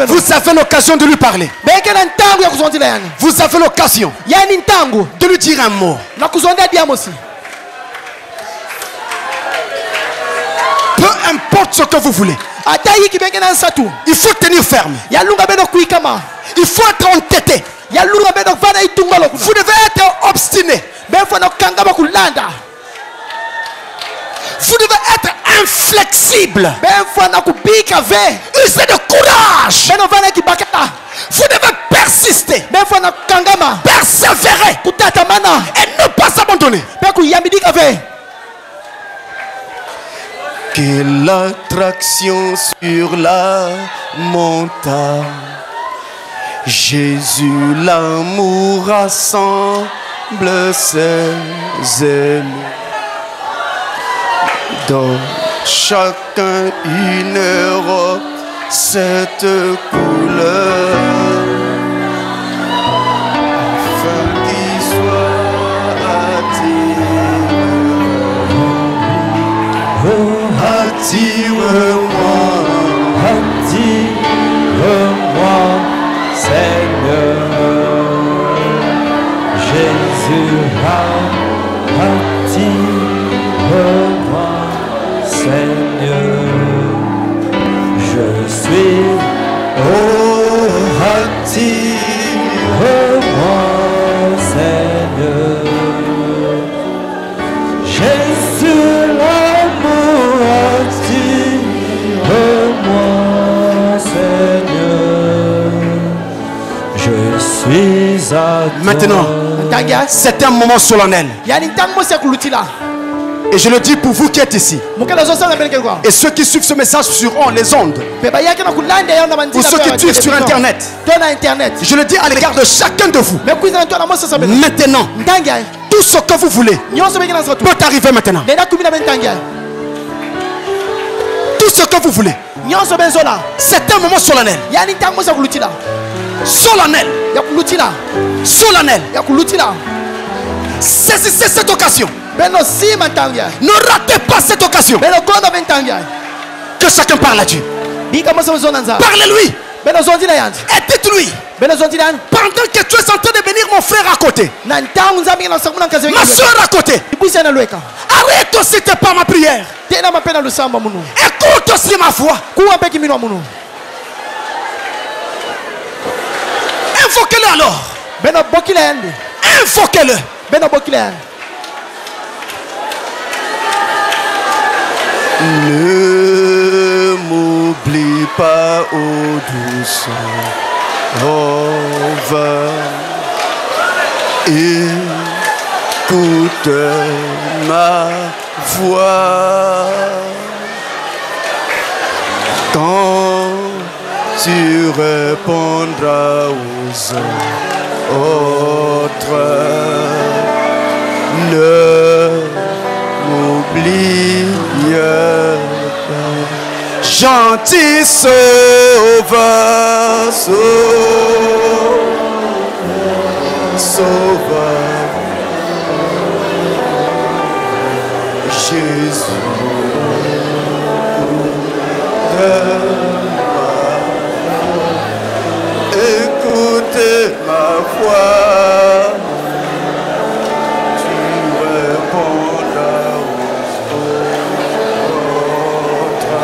Vous avez l'occasion de lui parler. Vous avez l'occasion de lui dire un mot. Peu importe ce que vous voulez, il faut tenir ferme. Il faut être entêté. Vous devez être obstiné. Vous devez être inflexible. Usez de courage. Vous devez persister. Persévérer. Et ne pas abandonner. Que l'attraction sur la montagne, Jésus l'amour rassemble ses ailes. Dans chacun une Europe, cette couleur, afin qu'il soit attire-moi, Seigneur. Jésus, attire-moi, Seigneur. Je suis, attire-moi, Seigneur. Jésus, l'amour, attire-moi, Seigneur. Je suis à toi. Maintenant, c'est un moment solennel. Et je le dis pour vous qui êtes ici. Et ceux qui suivent ce message sur les ondes. Ou ceux qui suivent sur Internet. Je le dis à l'égard de chacun de vous. Maintenant, tout ce que vous voulez peut arriver maintenant. Tout ce que vous voulez. C'est un moment solennel. Solennel. Solennel. Saisissez cette occasion. Ne ratez pas cette occasion. Que chacun parle à Dieu. Parlez-lui. Et dites-lui. Pendant que tu es en train de bénir mon frère à côté, ma soeur à côté, arrête aussi tes pas ma prière. Écoute aussi ma voix. Invoquez-le alors. Invoquez-le. Ne m'oublie pas, ô douce Rova. Écoute ma voix. Quand tu répondras aux autres, ne m'oublie pas. Gentil sauveur, sauveur, Jésus. Écoutez ma voix, tu répondras aux autres.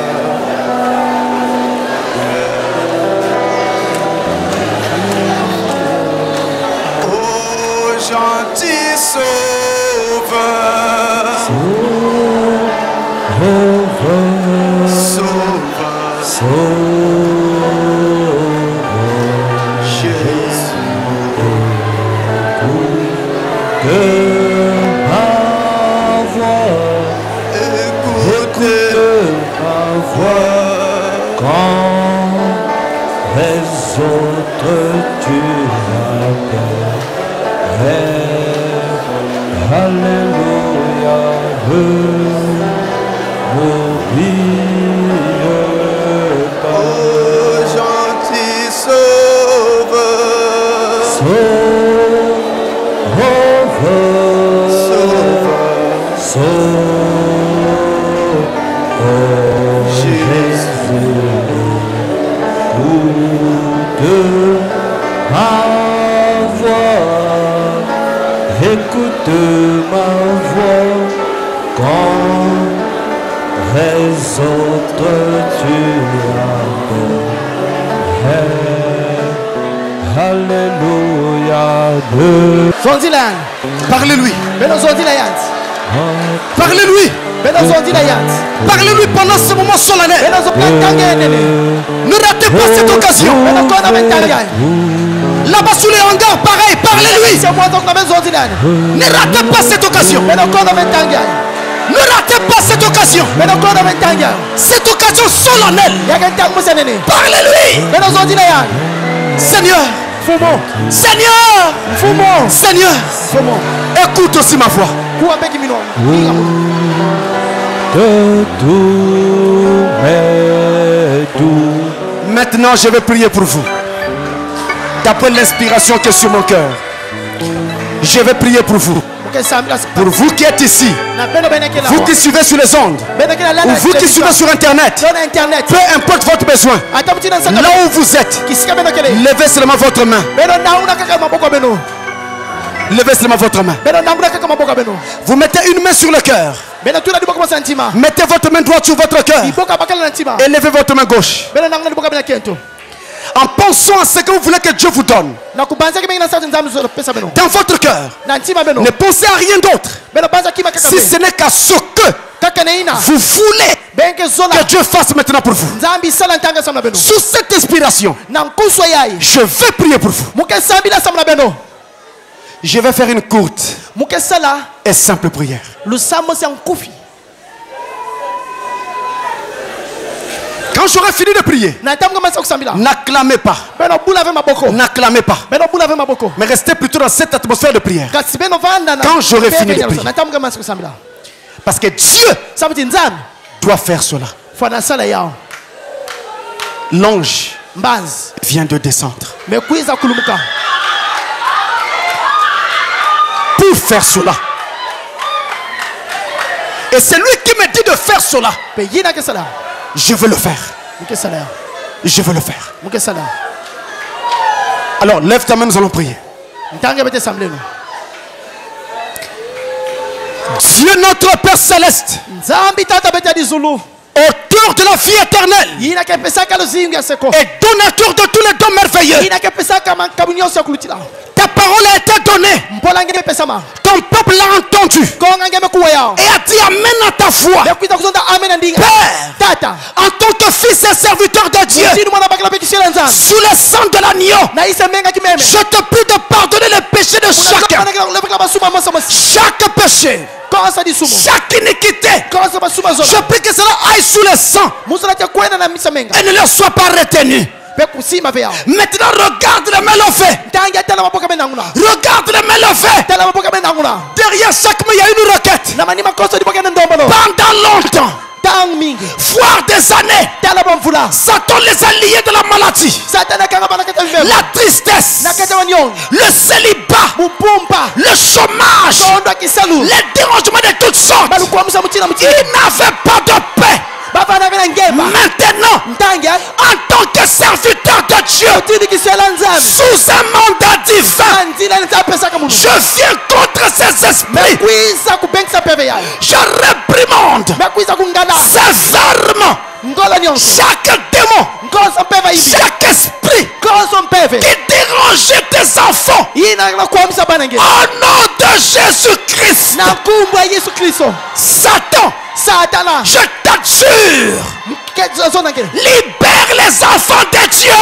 Oh gentil sauveur, Parlez-lui. Parlez-lui. Parlez-lui pendant ce moment solennel. Ne ratez pas cette occasion. Là-bas sous les hangars, pareil, parlez-lui. Ne ratez pas cette occasion. Ne ratez pas cette occasion. Cette occasion solennelle. Parlez-lui. Seigneur. Seigneur. Seigneur. Écoute aussi ma voix. Maintenant, je vais prier pour vous. D'après l'inspiration qui est sur mon cœur, je vais prier pour vous. Pour vous qui êtes ici, vous qui suivez sur les ondes, ou vous qui suivez sur Internet, peu importe votre besoin, là où vous êtes, levez seulement votre main. Levez seulement votre main. Vous mettez une main sur le cœur. Mettez votre main droite sur votre cœur. Et levez votre main gauche. En pensant à ce que vous voulez que Dieu vous donne. Dans votre cœur. Ne pensez à rien d'autre. Si ce n'est qu'à ce que vous voulez que Dieu fasse maintenant pour vous. Sous cette inspiration, je vais prier pour vous. Je vais faire une courte et simple prière. Quand j'aurai fini de prier, n'acclamez pas. N'acclamez pas. Mais restez plutôt dans cette atmosphère de prière. Quand j'aurai fini de prier. Parce que Dieu doit faire cela. L'ange vient de descendre. Pour faire cela. Et c'est lui qui me dit de faire cela. Je veux le faire. Je veux le faire. Alors lève ta main, nous allons prier. Dieu notre Père Céleste, auteur de la vie éternelle et donateur de tous les dons merveilleux, ta parole a été donnée. Ton peuple l'a entendu et a dit amen à ta foi. Père, en tant que fils et serviteur de Dieu, sous le sang de l'agneau, je te prie de pardonner les péchés de chacun. Chaque péché, chaque iniquité, je prie que cela aille sous le sang et ne leur soit pas retenu. Maintenant regarde les mains levées. Regarde les mains levées. Derrière chaque main il y a une requête. Pendant longtemps, voire des années, Satan les a liés de la maladie, la tristesse, le célibat, le chômage, les dérangements de toutes sortes. Ils n'avaient pas de paix. Maintenant, en tant que serviteur de Dieu, sous un mandat divin, je viens contre ces esprits. Je réprimande sévèrement chaque démon, chaque esprit qui dérangeait tes enfants. Au nom de Jésus-Christ, Satan, je t'assure, libère les enfants de Dieu.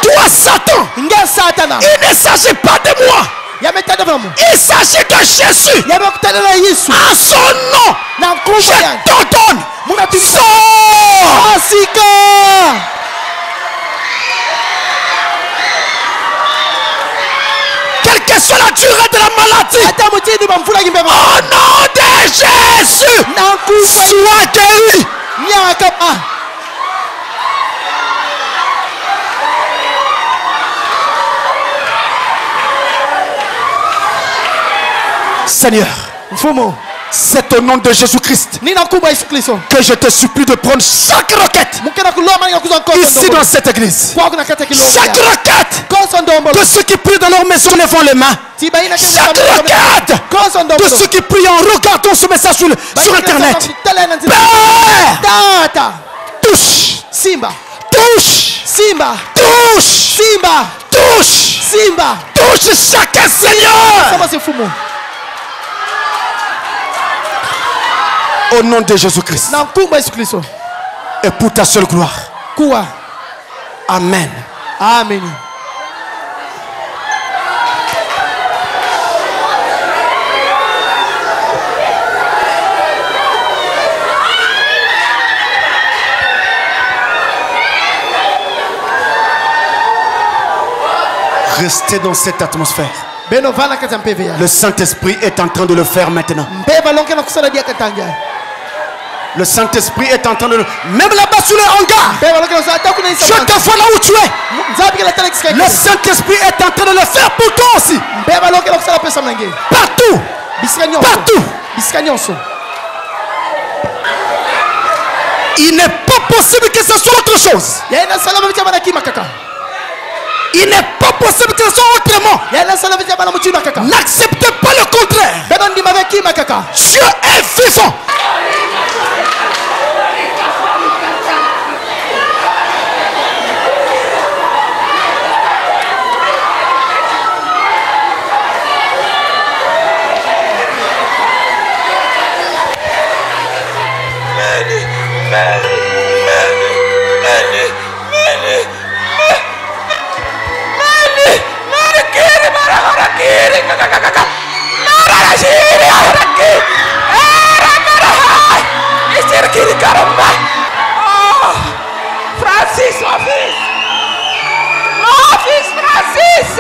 Toi, Satan, il ne s'agit pas de moi. Il s'agit de Jésus. En son nom, je t'ordonne, sors. Quelle que soit la durée de la maladie, au nom de Jésus, sois guéri. Seigneur, c'est au nom de Jésus-Christ que je te supplie de prendre chaque requête ici dans cette église. Chaque requête de ceux qui prient dans leur maison, levant les mains. Chaque requête de ceux qui prient en regardant ce message sur Internet. Père, touche. Touche. Touche. Touche. Touche chacun, Seigneur. Au nom de Jésus-Christ. Et pour ta seule gloire. Amen. Amen. Restez dans cette atmosphère. Le Saint-Esprit est en train de le faire maintenant. Le Saint-Esprit est en train de le... Même là-bas sur le hangar. Je te vois là où tu es. Le Saint-Esprit est en train de le faire pour toi aussi. Partout. Partout. Il n'est pas possible que ce soit autre chose. Il n'est pas possible que ce soit autrement. N'acceptez pas le contraire. Dieu est vivant. Francis, mon fils! Mon fils Francis!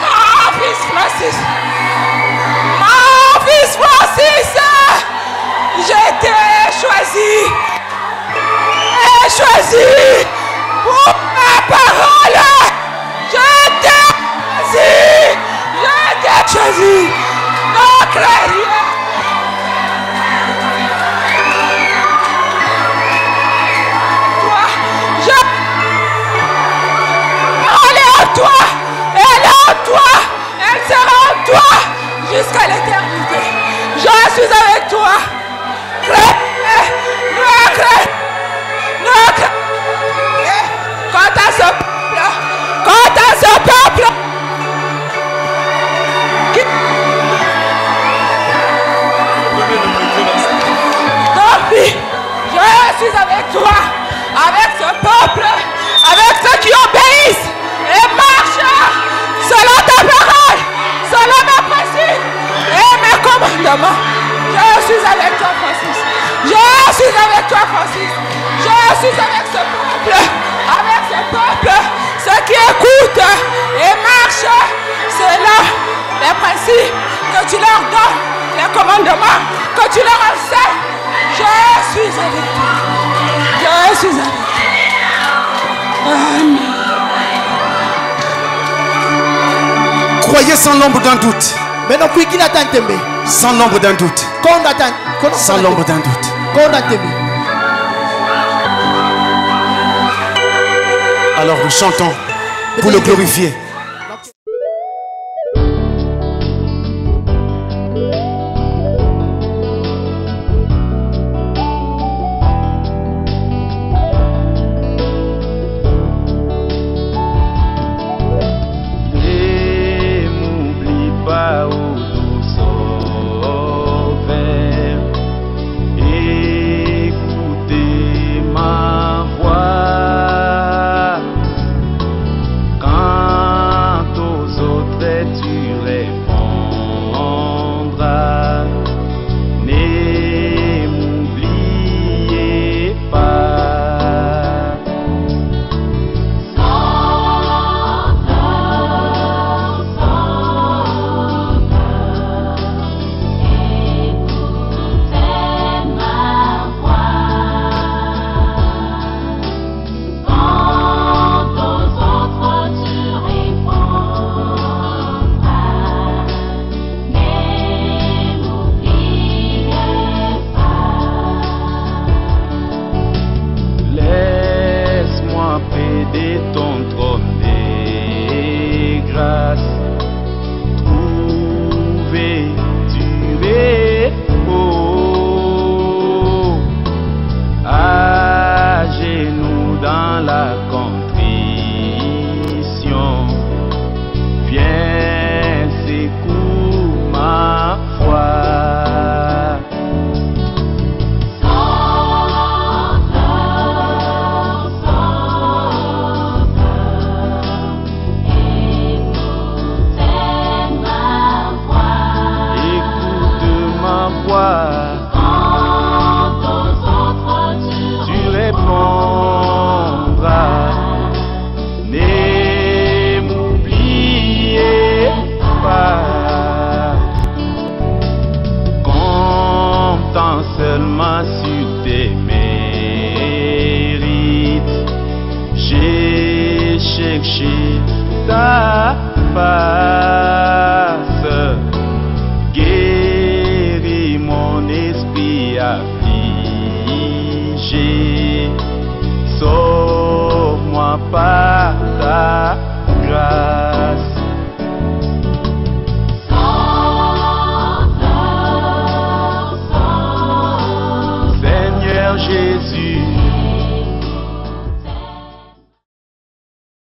Mon fils Francis! Mon fils Francis! J'ai été choisi! Pour ma parole! J'ai été choisi! Non, créé! Toi, elle est en toi, elle sera en toi jusqu'à l'éternité. Je suis avec toi. Quant à ce peuple, je suis avec toi, avec ce peuple, avec ceux qui obéissent. Et marche selon ta parole, selon mes principes et mes commandements. Je suis avec toi, Francis. Je suis avec toi, Francis. Je suis avec ce peuple, ceux qui écoutent et marchent selon les principes que tu leur donnes, les commandements que tu leur enseignes. Je suis avec toi. Je suis avec toi. Amen. Croyez sans l'ombre d'un doute. Sans l'ombre d'un doute. Sans l'ombre d'un doute. Alors nous chantons pour le glorifier. chercher ta face. Guéris mon esprit affligé. Sauve-moi par